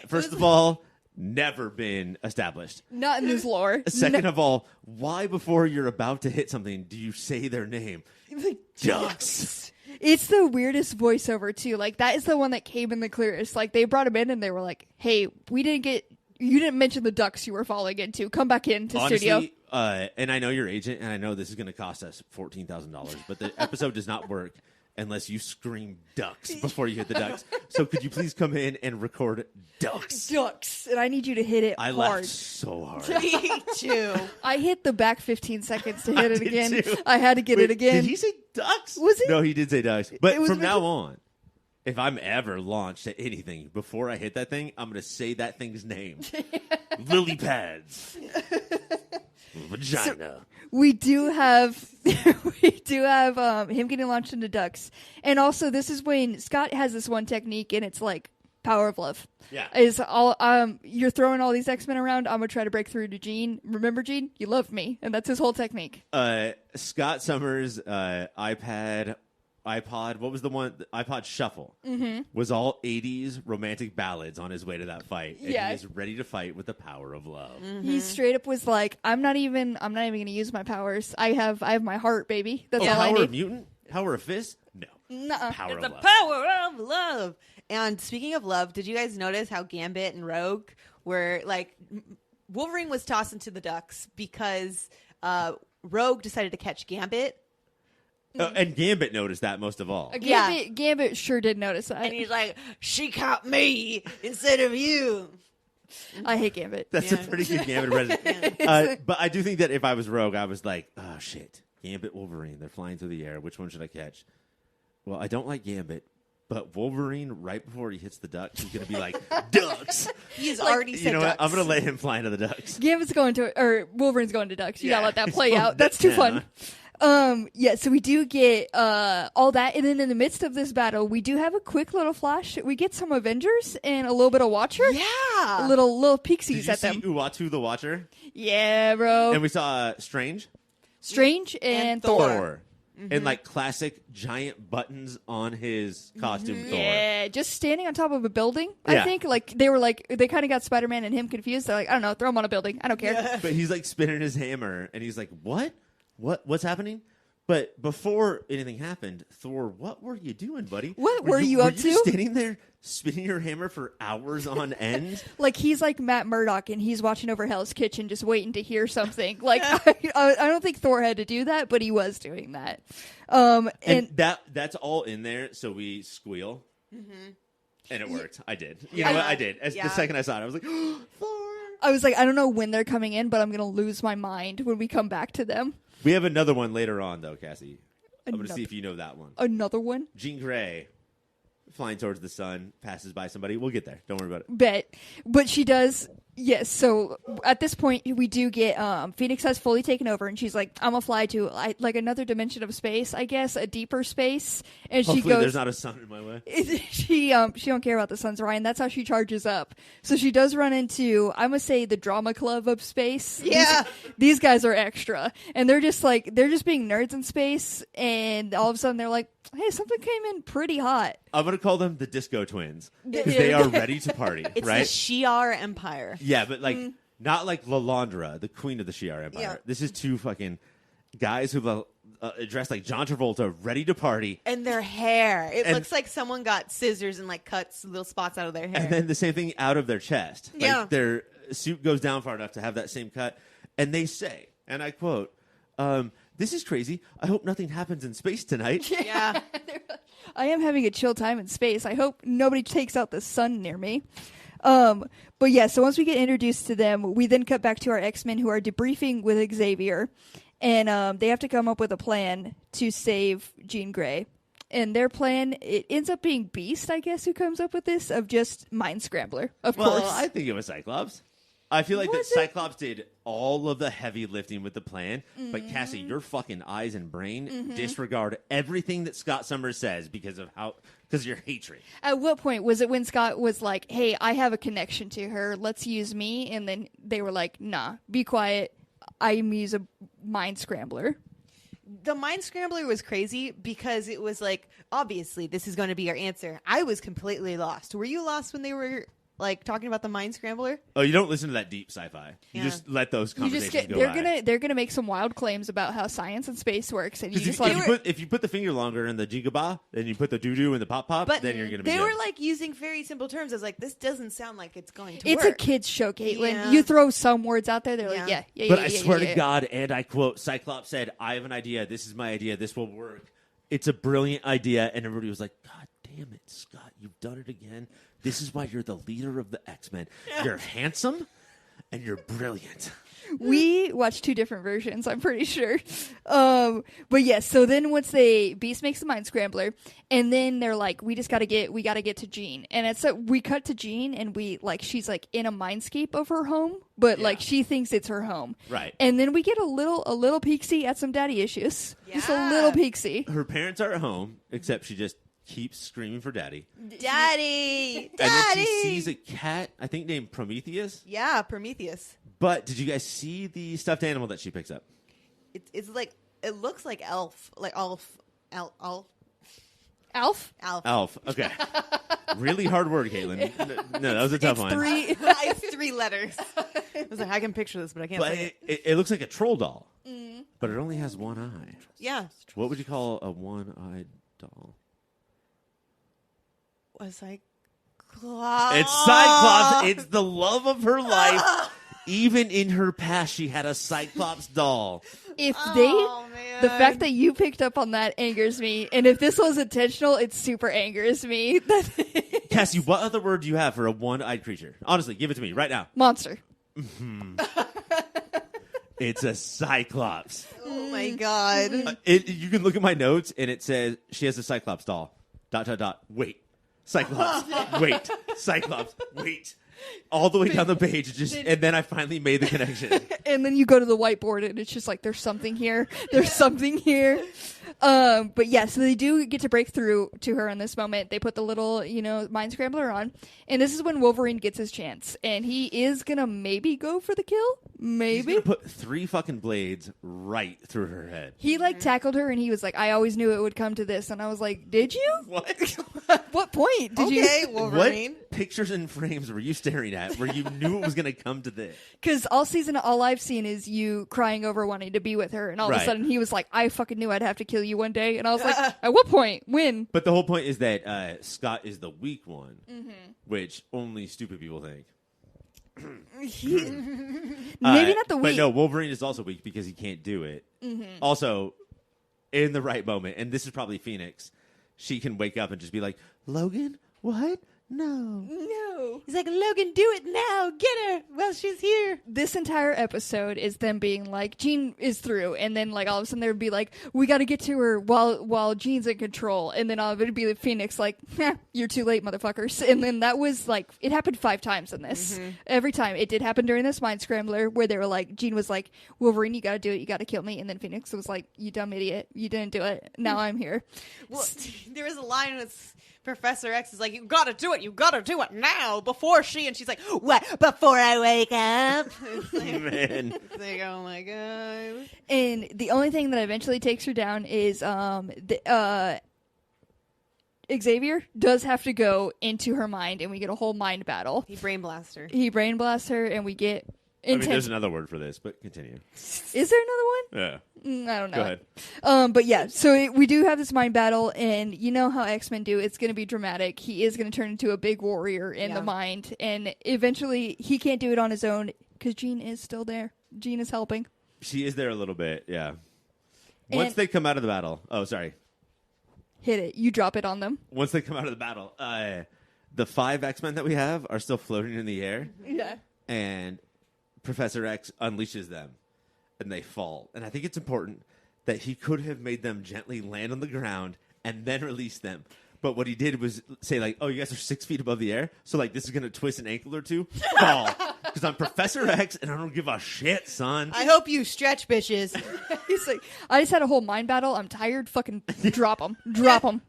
First of all, never been established. Not in this lore. Second of all, why before you're about to hit something do you say their name? Ducks. It's the weirdest voiceover too. That is the one that came in the clearest. They brought him in and they were like, "Hey, you didn't mention the ducks you were falling into. Come back into studio." And I know your agent, and I know this is going to cost us $14,000, but the episode does not work unless you scream ducks before you hit the ducks. So could you please come in and record ducks? Ducks. And I need you to hit it hard. Laughed so hard. Me too. I hit the back 15 seconds to hit it again. Too. I had to get it again. Did he say ducks? Was he? No, he did say ducks. But from now on, if I'm ever launched at anything, before I hit that thing, I'm going to say that thing's name. Lily pads. Vagina. So we do have him getting launched into ducks. And also this is when Scott has this one technique, and it's power of love. Yeah. Is all you're throwing all these X-Men around, I'm gonna try to break through to Jean. Remember, Jean? You loved me. And that's his whole technique. Scott Summers' iPod, what was the one? The iPod Shuffle was all 80s romantic ballads on his way to that fight. And he is ready to fight with the power of love. He straight up was like, I'm not even gonna use my powers. I have my heart, baby. That's all I need. Power of mutant? Power of fist? No. Nuh-uh. Power It's of the love. power of love. And speaking of love, did you guys notice how Gambit and Rogue were Wolverine was tossed into the ducks because Rogue decided to catch Gambit. And Gambit noticed that most of all. Gambit sure did notice that. And he's like, "She caught me instead of you." I hate Gambit. That's a pretty good Gambit resident. But I do think that if I was Rogue, I was like, oh, shit. Gambit, Wolverine, they're flying through the air. Which one should I catch? Well, I don't like Gambit, but Wolverine, right before he hits the ducks, he's going to be like, ducks. He's already said You know ducks. what? I'm going to let him fly into the ducks. Gambit's going to, or Wolverine's going to ducks. You gotta let that he's play going out. That's too to- fun. So we do get all that, and then in the midst of this battle, we do have a quick little flash. We get some Avengers and a little bit of Watcher. Yeah. Little Did peeksies you at see them. Uatu the Watcher? Yeah, bro. And we saw Strange. Strange and Thor. And classic giant buttons on his costume Thor. Yeah, just standing on top of a building. Yeah. I think they kind of got Spider-Man and him confused. They're like, I don't know, throw him on a building. I don't care. But he's spinning his hammer, and he's like, "What? What's happening?" But before anything happened, Thor, what were you doing, buddy? What were you up Were to? you standing there spinning your hammer for hours on end? He's like Matt Murdock, and he's watching over Hell's Kitchen, just waiting to hear something. I don't think Thor had to do that, but he was doing that. And that's all in there, so we squeal. And it worked. I did. You know what? I did. The second I saw it, I was like, Thor. I was like, I don't know when they're coming in, but I'm going to lose my mind when we come back to them. We have another one later on, though, Cassie. I'm going to see if you know that one. Another one? Jean Grey, flying towards the sun, passes by somebody. We'll get there. Don't worry about it. Bet. But she does... Yes, so at this point, we do get Phoenix has fully taken over, and she's like, I'm going to fly to like another dimension of space, I guess, a deeper space. And Hopefully she goes, there's not a sun in my way. she don't care about the suns, Ryan. That's how she charges up. So she does run into, I'm going to say, the drama club of space. Yeah. These guys are extra. And they're just being nerds in space, and all of a sudden they're like, hey, something came in pretty hot. I'm going to call them the Disco Twins because they are ready to party, It's right? the Shi'ar Empire. Yeah, but not like Lalandra, the queen of the Shi'ar Empire. Yeah. This is two fucking guys who dressed like John Travolta, ready to party. And their hair. It looks like someone got scissors and like cuts little spots out of their hair. And then the same thing out of their chest. Yeah. Like their suit goes down far enough to have that same cut. And they say, and I quote, this is crazy. I hope nothing happens in space tonight. Yeah. I am having a chill time in space. I hope nobody takes out the sun near me. But yeah, so once we get introduced to them, we then cut back to our X-Men who are debriefing with Xavier. And they have to come up with a plan to save Jean Grey. And their plan, it ends up being Beast, I guess, who comes up with this, of just Mind Scrambler, of Well, course. I think it was Cyclops. I feel like that Cyclops did all of the heavy lifting with the plan, but Cassie, your fucking eyes and brain disregard everything that Scott Summers says because of your hatred. At what point was it when Scott was like, hey, I have a connection to her, let's use me? And then they were like, nah, be quiet, I'm use a Mind Scrambler. The Mind Scrambler was crazy because it was like, obviously, this is going to be our answer. I was completely lost. Were you lost when they were like talking about the Mind Scrambler? Oh, you don't listen to that deep sci-fi. You Yeah. just let those conversations go they're gonna make some wild claims about how science and space works, and you just if you put the finger longer in the jigaba, then you put the doo-doo in the pop-pop, But then you're going to be they good. were like using very simple terms. I was like, this doesn't sound like it's going to it's work. a kid's show, Caitlin. Yeah. You throw some words out there, they're like, Yeah. yeah. But I swear to God, and I quote, Cyclops said, I have an idea. This is my idea. This will work. It's a brilliant idea. And everybody was like, God damn it, Scott, you've done it again. This is why you're the leader of the X-Men. You're handsome and you're brilliant. We watched two different versions, I'm pretty sure. But yes, so then once Beast makes the Mind Scrambler, and then they're like, we gotta get to Jean. And we cut to Jean, and she's like in a mindscape of her home, but like she thinks it's her home. Right. And then we get a little peeksy at some daddy issues. Just a Yeah. little peeksy. Her parents are at home, except she just keeps screaming for daddy. Daddy! And then Daddy! she sees a cat, I think named Prometheus. Yeah, Prometheus. But did you guys see the stuffed animal that she picks up? It's like, it looks like Elf. Like Alf. Alf? Elf. Okay. Really hard word, Caitlin. No, that was a tough one. It's 3 letters. I was like, I can picture this, but I can't But say it. it looks like a troll doll. But it only has one eye. Yeah. What would you call a one-eyed doll? Was like, It's Cyclops. It's the love of her life. Even in her past, she had a Cyclops doll. If man. the fact that you picked up on that angers me, and if this was intentional, it super angers me. Cassie, what other word do you have for a one-eyed creature? Honestly, give it to me right now. Monster. It's a Cyclops. Oh my God. You can look at my notes, and it says she has a Cyclops doll. ... Wait. Cyclops. Wait. Cyclops. Wait. All the way down the page, and then I finally made the connection. And then you go to the whiteboard, and it's just like, there's something here. There's something here. But yeah, so they do get to break through to her in this moment. They put the little, Mind Scrambler on. And this is when Wolverine gets his chance. And he is going to maybe go for the kill. Maybe. He's gonna put 3 fucking blades right through her head. He tackled her, and he was like, I always knew it would come to this. And I was like, did you? What? What point did you? Okay, Wolverine. What pictures and frames were you staring at where you knew it was going to come to this? Because all season, all I've seen is you crying over wanting to be with her. And all of a sudden, he was like, I fucking knew I'd have to kill you one day. And I was like, at what point? When? But the whole point is that Scott is the weak one, which only stupid people think. Maybe not the weak. But no, Wolverine is also weak because he can't do it. Also, in the right moment, and this is probably Phoenix, she can wake up and just be like, Logan, what? No. He's like, Logan, do it now. Get her while she's here. This entire episode is them being like, Jean is through, and then like all of a sudden there would be like, we got to get to her while Jean's in control, and then all of it would be the Phoenix like, you're too late, motherfuckers. And then that was like, it happened 5 times in this. Every time. It did happen during this Mind Scrambler where they were like, Jean was like, Wolverine, you got to do it, you got to kill me, and then Phoenix was like, you dumb idiot, you didn't do it, now I'm here. Well, there was a line with Professor X is like, you gotta do it now before she's like, what, before I wake up? It's like, Man. it's like, oh my god. And the only thing that eventually takes her down is Xavier does have to go into her mind, and we get a whole mind battle. He brain blasts her. He brain blasts her, and we get I mean, there's another word for this, but continue. Is there another one? Yeah. I don't know. Go ahead. But yeah, so we do have this mind battle, and you know how X-Men do. It's going to be dramatic. He is going to turn into a big warrior in the mind, and eventually he can't do it on his own because Jean is still there. Jean is helping. She is there a little bit, yeah. Once they come out of the battle. Oh, sorry. Hit it. You drop it on them. Once they come out of the battle, the 5 X-Men that we have are still floating in the air. Yeah. And Professor X unleashes them, and they fall. And I think it's important that he could have made them gently land on the ground and then release them. But what he did was say, like, oh, you guys are 6 feet above the air, so, like, this is going to twist an ankle or two. Fall. Because I'm Professor X, and I don't give a shit, son. I hope you stretch, bitches. He's like, I just had a whole mind battle. I'm tired. Fucking drop them. Drop them.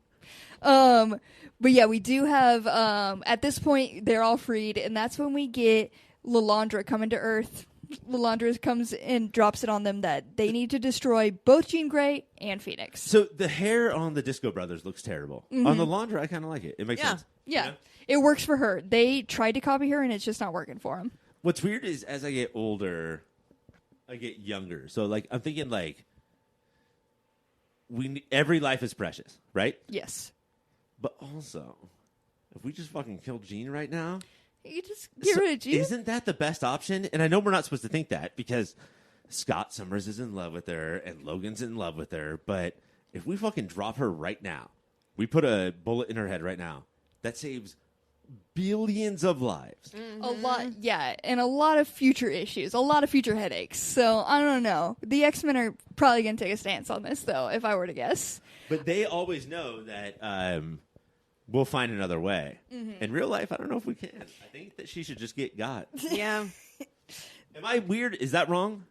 But yeah, we do have, at this point, they're all freed, and that's when we get Lilandra coming to Earth. Lilandra comes and drops it on them that they need to destroy both Jean Grey and Phoenix. So the hair on the Disco Brothers looks terrible. Mm-hmm. On the Lilandra, I kind of like it. It makes sense. Yeah. You know? It works for her. They tried to copy her, and it's just not working for them. What's weird is as I get older, I get younger. So, like, I'm thinking, like, every life is precious, right? Yes. But also, if we just fucking kill Jean right now... You just get rid of Jean? Isn't that the best option? And I know we're not supposed to think that because Scott Summers is in love with her and Logan's in love with her. But if we fucking drop her right now, we put a bullet in her head right now, that saves billions of lives. A lot, yeah, and a lot of future issues, a lot of future headaches. So, I don't know. The X-Men are probably going to take a stance on this, though, if I were to guess. But they always know that we'll find another way. In real life, I don't know if we can. I think that she should just get got. Yeah. Am I weird? Is that wrong?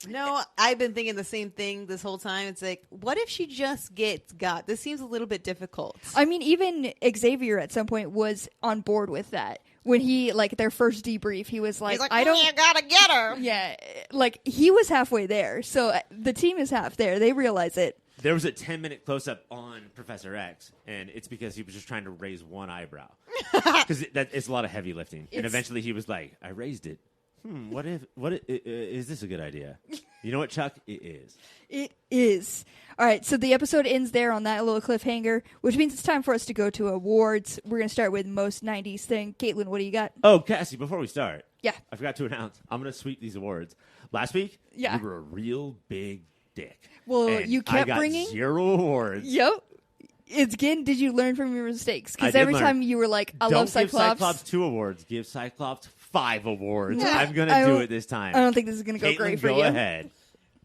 No, I've been thinking the same thing this whole time. It's like, what if she just gets got? This seems a little bit difficult. I mean, even Xavier at some point was on board with that. When he, like, their first debrief, he was like, He's like, I don't... You gotta get her. Yeah, like, he was halfway there. So the team is half there. They realize it. There was a 10-minute close-up on Professor X, and it's because he was just trying to raise one eyebrow. Because it's a lot of heavy lifting. And eventually he was like, I raised it. Is this a good idea? You know what, Chuck? It is. It is. All right, so the episode ends there on that little cliffhanger, which means it's time for us to go to awards. We're going to start with most 90s thing. Katelynn, what do you got? Oh, Cassie, before we start. Yeah. I forgot to announce. I'm going to sweep these awards. Last week, Yeah. you were a real big dick. Well, And you kept I got bringing... 0 awards. Yep. It's again, did you learn from your mistakes? Because I did every learn. time you were like, I Don't love Cyclops. give Cyclops 2 awards. Give Cyclops 5 awards. Yeah. I'm going to do it this time. I don't think this is going to go Katelynn, great for go you. ahead.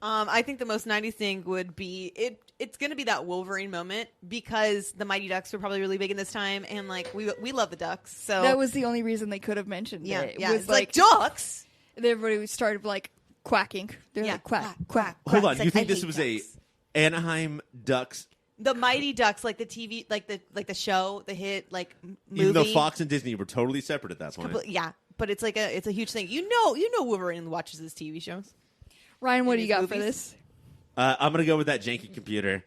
I think the most 90s thing would be it's going to be that Wolverine moment because the Mighty Ducks were probably really big in this time, and like we love the Ducks. So That was the only reason they could have mentioned it. yeah. Was It's like Ducks. everybody started like quacking. They're like quack, quack. Hold on. It's You like, think I this hate was ducks. a Anaheim Ducks? The Mighty Ducks, like the TV, like the show, the hit, like movie. Even though Fox and Disney were totally separate at that point. Yeah, but it's like it's a huge thing. You know, Wolverine watches his TV shows. Ryan, what do you His got for movies? this? I'm going to go with that janky computer.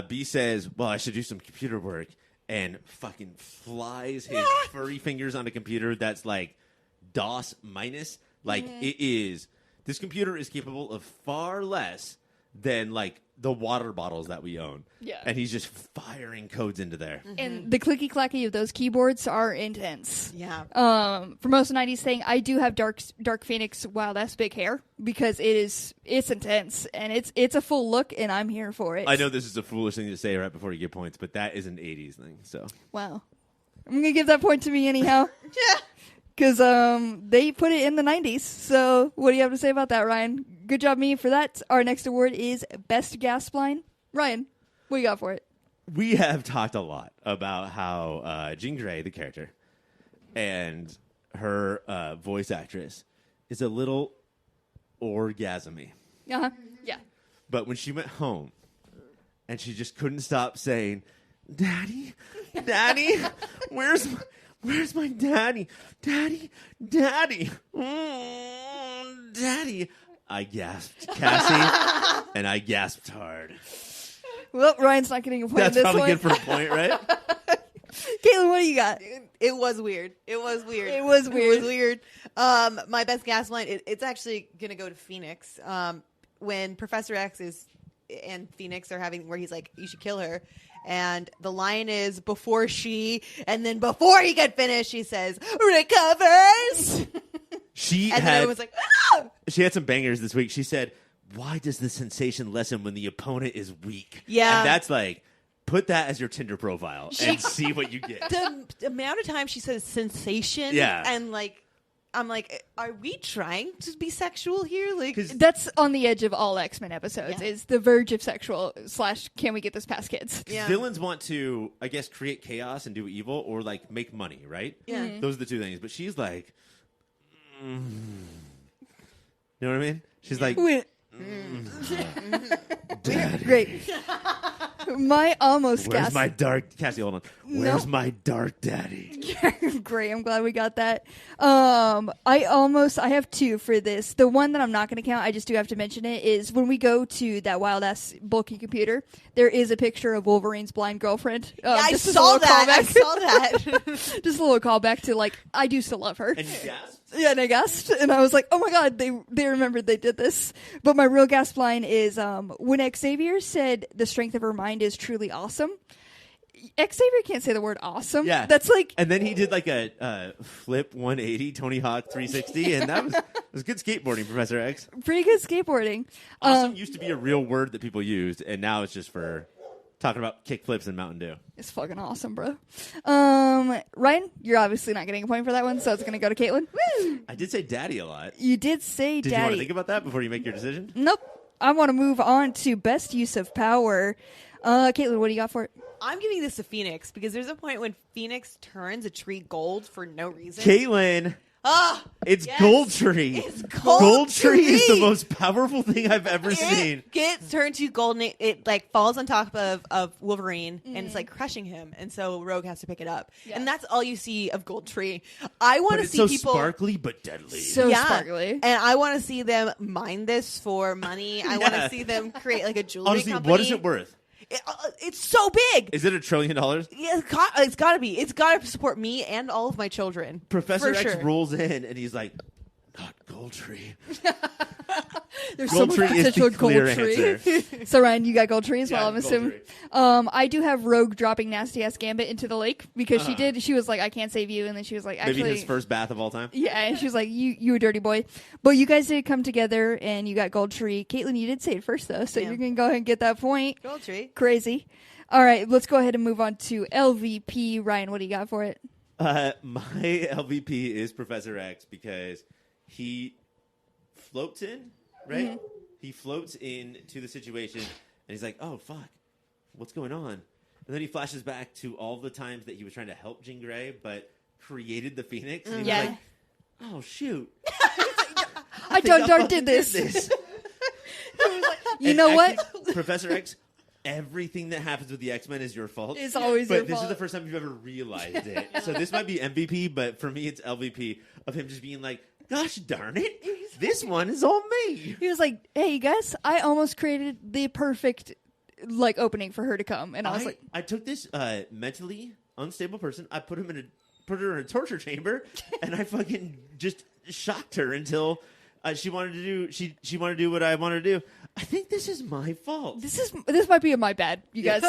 B says, well, I should do some computer work, and fucking flies his furry fingers on a computer that's like DOS minus. Like, it is. This computer is capable of far less than, like, the water bottles that we own. Yeah. And he's just firing codes into there. And the clicky clacky of those keyboards are intense. Yeah. For most 90s thing, I do have Dark Phoenix Wild Ass Big Hair because it's intense and it's a full look and I'm here for it. I know this is a foolish thing to say right before you get points, but that is an 80s thing. So Wow. I'm going to give that point to me anyhow. Yeah. Because they put it in the 90s. So what do you have to say about that, Ryan? Good job, me, for that. Our next award is Best Gasp Line. Ryan, what you got for it? We have talked a lot about how Jean Grey, the character, and her voice actress is a little orgasmy. Uh-huh. Yeah. But when she went home and she just couldn't stop saying, Daddy, Daddy, where's my daddy? Daddy, Daddy, Daddy. I gasped, Cassie, and I gasped hard. Well, Ryan's not getting a point That's this probably one. good for a point, right? Katelynn, what do you got? It was weird. It was weird. It was weird. It was weird. My best gas line, it's actually going to go to Phoenix. When Professor X and Phoenix are having, where he's like, you should kill her. And the line is, before she, and then before he could finish, she says, recovers. She And then everyone's like, ah! She had some bangers this week. She said, why does the sensation lessen when the opponent is weak? Yeah. And that's like, put that as your Tinder profile and see what you get. The amount of time she says sensation. Yeah. And like, I'm like, are we trying to be sexual here? Like, That's on the edge of all X-Men episodes. Yeah. Is the verge of sexual / can we get this past kids? yeah. Villains want to, I guess, create chaos and do evil or like make money, right? Yeah. Those are the two things. But she's like, you know what I mean? She's like, Daddy. Great. My almost Where's gasp. my dark Cassie? Hold on. Where's my dark daddy? Great. I'm glad we got that. I have two for this. The one that I'm not going to count, I just do have to mention it, is when we go to that wild ass bulky computer, there is a picture of Wolverine's blind girlfriend. I just as a saw little that. I callback. saw that. Just a little callback to like, I do still love her. And you gasped? Yeah, and I gasped, and I was like, "Oh my god, they remembered they did this." But my real gasp line is when Xavier said the strength of her mind is truly awesome. Xavier can't say the word awesome. Yeah, that's like. And then he did like a flip 180, Tony Hawk 360, and that was good skateboarding, Professor X. Pretty good skateboarding. Awesome used to be a real word that people used, and now it's just for talking about kick flips and Mountain Dew. It's fucking awesome, bro. Ryan, you're obviously not getting a point for that one, so it's going to go to Katelynn. Woo! I did say daddy a lot. You did say Did daddy. you want to think about that before you make your decision? Nope. I want to move on to best use of power. Katelynn, what do you got for it? I'm giving this to Phoenix because there's a point when Phoenix turns a tree gold for no reason. Caitlin, Ah, it's yes. Gold Tree. It's Gold Tree is the Tree. most powerful thing I've ever seen. It gets turned to gold and it like falls on top of Wolverine and it's like crushing him, and so Rogue has to pick it up. Yeah. And that's all you see of Gold Tree. I want But to it's see so people sparkly but deadly. So sparkly. and I want to see them mine this for money. I want to see them create like a jewelry Honestly, company. what is it worth? It's so big. Is it $1 trillion? Yeah, it's got to be. It's got to support me and all of my children. Professor for X sure. rolls in and he's like, not Gold Tree. There's Gold so Tree much is potential the with Gold clear Tree. answer. So Ryan, you got Gold Tree as well, Yeah, I'm Gold assuming. Tree. I do have Rogue dropping nasty ass Gambit into the lake because she was like, I can't save you, and then she was like, actually, Maybe his first bath of all time. yeah, and she was like, you a dirty boy. But you guys did come together and you got Gold Tree. Caitlin, you did say it first though, so Yeah. you're gonna go ahead and get that point. Gold Tree. Crazy. All right, let's go ahead and move on to LVP. Ryan, what do you got for it? My LVP is Professor X because he floats in, right? Mm-hmm. He floats into the situation, and he's like, "Oh fuck, what's going on?" And then he flashes back to all the times that he was trying to help Jean Grey, but created the Phoenix. And he Yeah. was like, "Oh shoot, I done did this. You And know what? actually, Professor X, everything that happens with the X-Men is your fault. It's always but your this fault. is the first time you've ever realized it. So this might be MVP, but for me it's LVP of him just being like, gosh darn it, this one is all me. He was like, "Hey, you guys, I almost created the perfect like opening for her to come," and I was like, I took this mentally unstable person, I put her in a torture chamber, and I fucking just shocked her until she wanted to do what I wanted to do. I think this is my fault. "This might be my bad, you guys.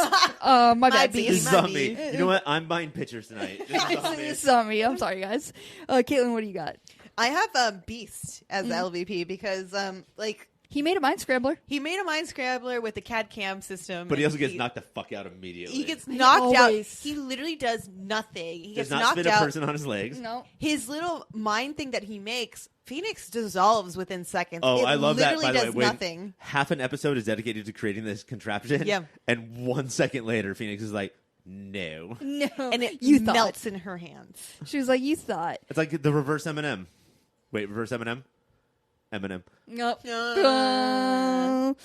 My bad. be. This is might on be. me. You know what? I'm buying pictures tonight. This is on me. This is on me. I'm sorry, guys. Caitlin, what do you got? I have Beast as the LVP because like He made a mind scrambler. He made a mind scrambler with the CAD cam system. But he also gets knocked the fuck out immediately. He gets knocked out. always- He literally does nothing. He Does gets not knocked spit a out. person on his legs. No. His little mind thing that he makes, Phoenix dissolves within seconds. Oh, it I love that, literally by the way. does When nothing. half an episode is dedicated to creating this contraption. Yeah. And 1 second later, Phoenix is like, no. No. And it you thought. melts in her hands. She was like, you thought. It's like the reverse Eminem. Wait, reverse Eminem? Eminem. Nope. For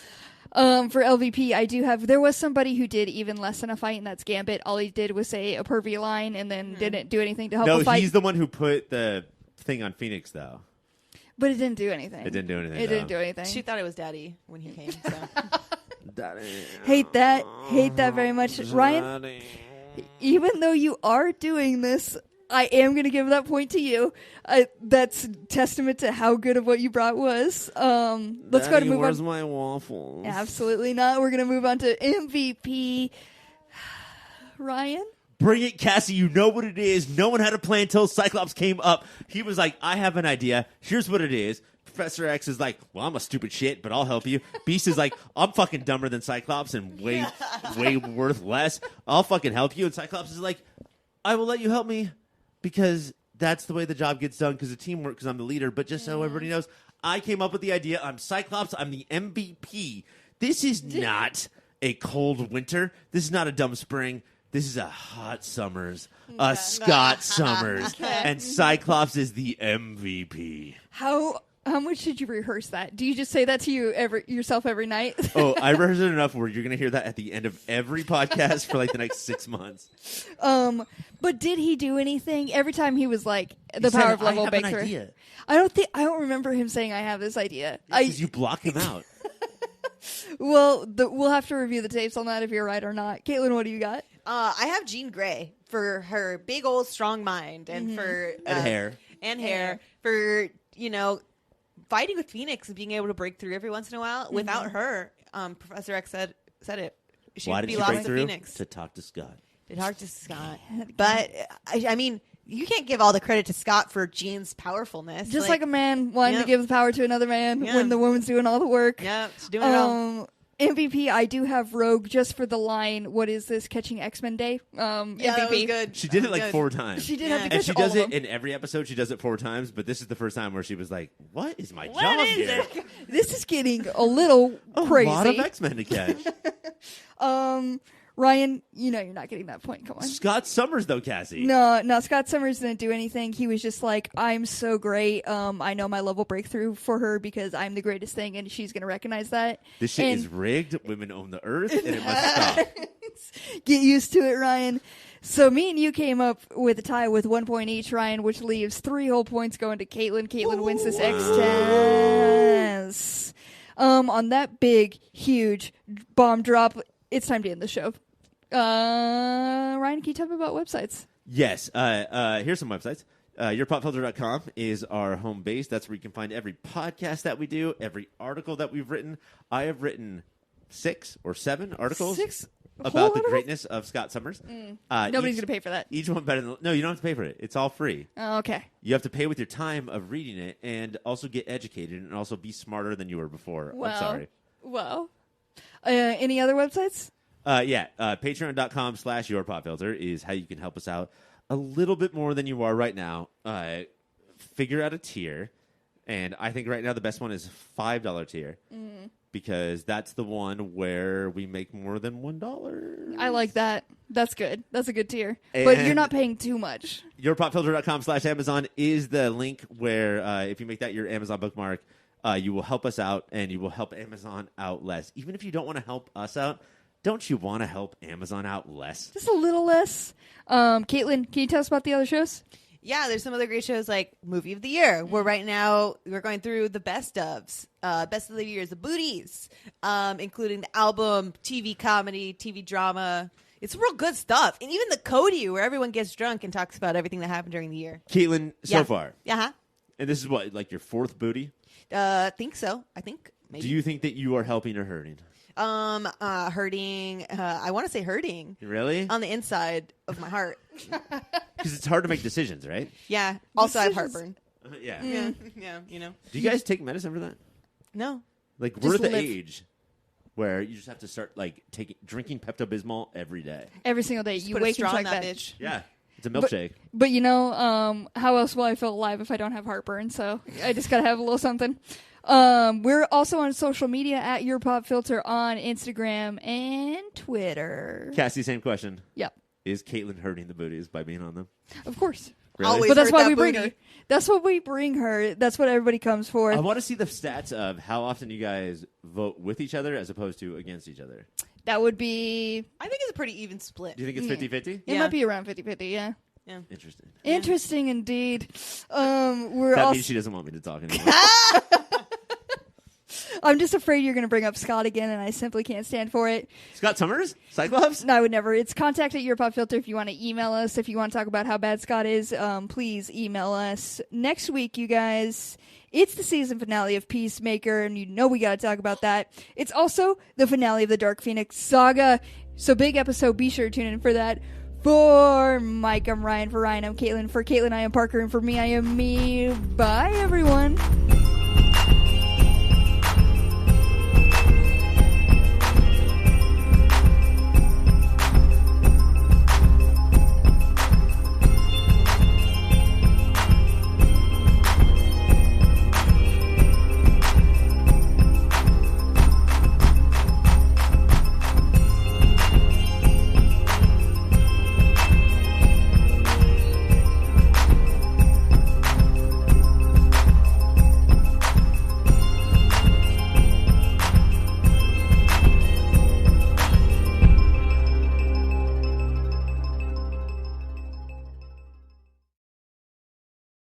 LVP, I do have. There was somebody who did even less than a fight, and that's Gambit. All he did was say a pervy line, and then didn't do anything to help No, the fight. he's the one who put the thing on Phoenix, though. But it didn't do anything. It didn't do anything. It didn't do anything. She thought it was Daddy when he came. So. Hate that. Hate that very much. Ryan, even though you are doing this, I am going to give that point to you. That's testament to how good of what you brought was. Let's go to move where's on. my waffles? Absolutely not. We're going to move on to MVP. Ryan? Bring it, Cassie. You know what it is. No one had a plan until Cyclops came up. He was like, I have an idea. Here's what it is. Professor X is like, well, I'm a stupid shit, but I'll help you. Beast is like, I'm fucking dumber than Cyclops and way worth less. I'll fucking help you. And Cyclops is like, I will let you help me because that's the way the job gets done because of teamwork because I'm the leader. But just so everybody knows, I came up with the idea. I'm Cyclops. I'm the MVP. This is not a cold winter. This is not a dumb spring. This is a hot summers, a Scott Summers, and Cyclops is the MVP. How much did you rehearse that? Do you just say that to yourself every night? Oh, I rehearsed it enough where you're going to hear that at the end of every podcast for like the next 6 months. But did he do anything? Every time he was like, the power of level breakthrough. I don't remember him saying I have this idea. Because you block him out. Well, we'll have to review the tapes on that if you're right or not. Caitlin, what do you got? I have Jean Grey for her big old strong mind and for And hair. for fighting with Phoenix and being able to break through every once in a while. Without her, Professor X said it. Why did be she lost break to through? Phoenix. To talk to Scott. To talk to Scott. But I mean, you can't give all the credit to Scott for Jean's powerfulness. Just like a man wanting to give the power to another man when the woman's doing all the work. Yeah, she's doing it all. MVP, I do have Rogue just for the line, what is this, catching X-Men Day? MVP. That was good. She did That it was like good. 4 times. She did have to And catch she all does of them. it in every episode. She does it 4 times, but this is the first time where she was like, what is my What job is here? it? This is getting a little crazy. A lot of X-Men to catch. Ryan, you know you're not getting that point. Come on. Scott Summers, though, Cassie. No, Scott Summers didn't do anything. He was just like, I'm so great. I know my level breakthrough for her because I'm the greatest thing, and she's going to recognize that. This shit And is rigged. Women own the earth, and it must stop. Get used to it, Ryan. So me and you came up with a tie with 1 point each, Ryan, which leaves 3 whole points going to Katelynn. Katelynn wins this X-Chance. On that big, huge bomb drop, it's time to end the show. Ryan, can you tell me about websites? Yes. Here's some websites. YourPopFilter.com is our home base. That's where you can find every podcast that we do, every article that we've written. I have written 6 or 7 articles about the greatness of Scott Summers. Nobody's going to pay for that. Each one better than... No, you don't have to pay for it. It's all free. Oh, okay. You have to pay with your time of reading it and also get educated and also be smarter than you were before. I'm sorry. Well. Any other websites? Patreon.com/YourPopFilter is how you can help us out a little bit more than you are right now. Figure out a tier. And I think right now the best one is $5 tier. Because that's the one where we make more than $1. I like that. That's good. That's a good tier. But you're not paying too much. YourPopFilter.com/Amazon is the link where if you make that your Amazon bookmark, you will help us out and you will help Amazon out less. Even if you don't want to help us out, don't you want to help Amazon out less? Just a little less. Caitlin, can you tell us about the other shows? Yeah, there's some other great shows like Movie of the Year, where right now we're going through the best ofs. Best of the Year is the Booties, including the album, TV comedy, TV drama. It's real good stuff. And even the Cody, where everyone gets drunk and talks about everything that happened during the year. Caitlin, so far. Uh-huh. And this is what, like your 4th booty? Think so. I think maybe. Do you think that you are helping or hurting? Hurting. I want to say hurting. Really? On the inside of my heart. Because it's hard to make decisions, right? Yeah. Also, I have heartburn. Yeah. Yeah. Yeah. You know. Do you guys take medicine for that? No. Like we're Just at the live. age where you just have to start like drinking Pepto-Bismol every day. Every single day. Just You put a wake and straw in chug that that. bitch. Yeah, it's a milkshake. But how else will I feel alive if I don't have heartburn? So I just gotta have a little something. We're also on social media at Your Pop Filter on Instagram and Twitter. Cassie, same question. Yep, Is Katelynn hurting the booties by being on them? of course. Really? Always. But that's hurt why that we bring booty. her. That's what we bring her. That's what everybody comes for. I want to see the stats of how often you guys vote with each other as opposed to against each other. That would be. I think it's a pretty even split. Do you think it's 50-50? It Yeah. might be around 50-50, yeah. Yeah. Interesting. Interesting indeed. We're That also. means she doesn't want me to talk anymore. I'm just afraid you're going to bring up Scott again, and I simply can't stand for it. Scott Summers? Cyclops? No, I would never. It's contact at Your Pop Filter if you want to email us. If you want to talk about how bad Scott is, please email us. Next week, you guys, it's the season finale of Peacemaker, and you know we got to talk about that. It's also the finale of the Dark Phoenix saga. So big episode. Be sure to tune in for that. For Mike, I'm Ryan. For Ryan, I'm Katelynn. For Katelynn, I am Parker. And for me, I am me. Bye, everyone.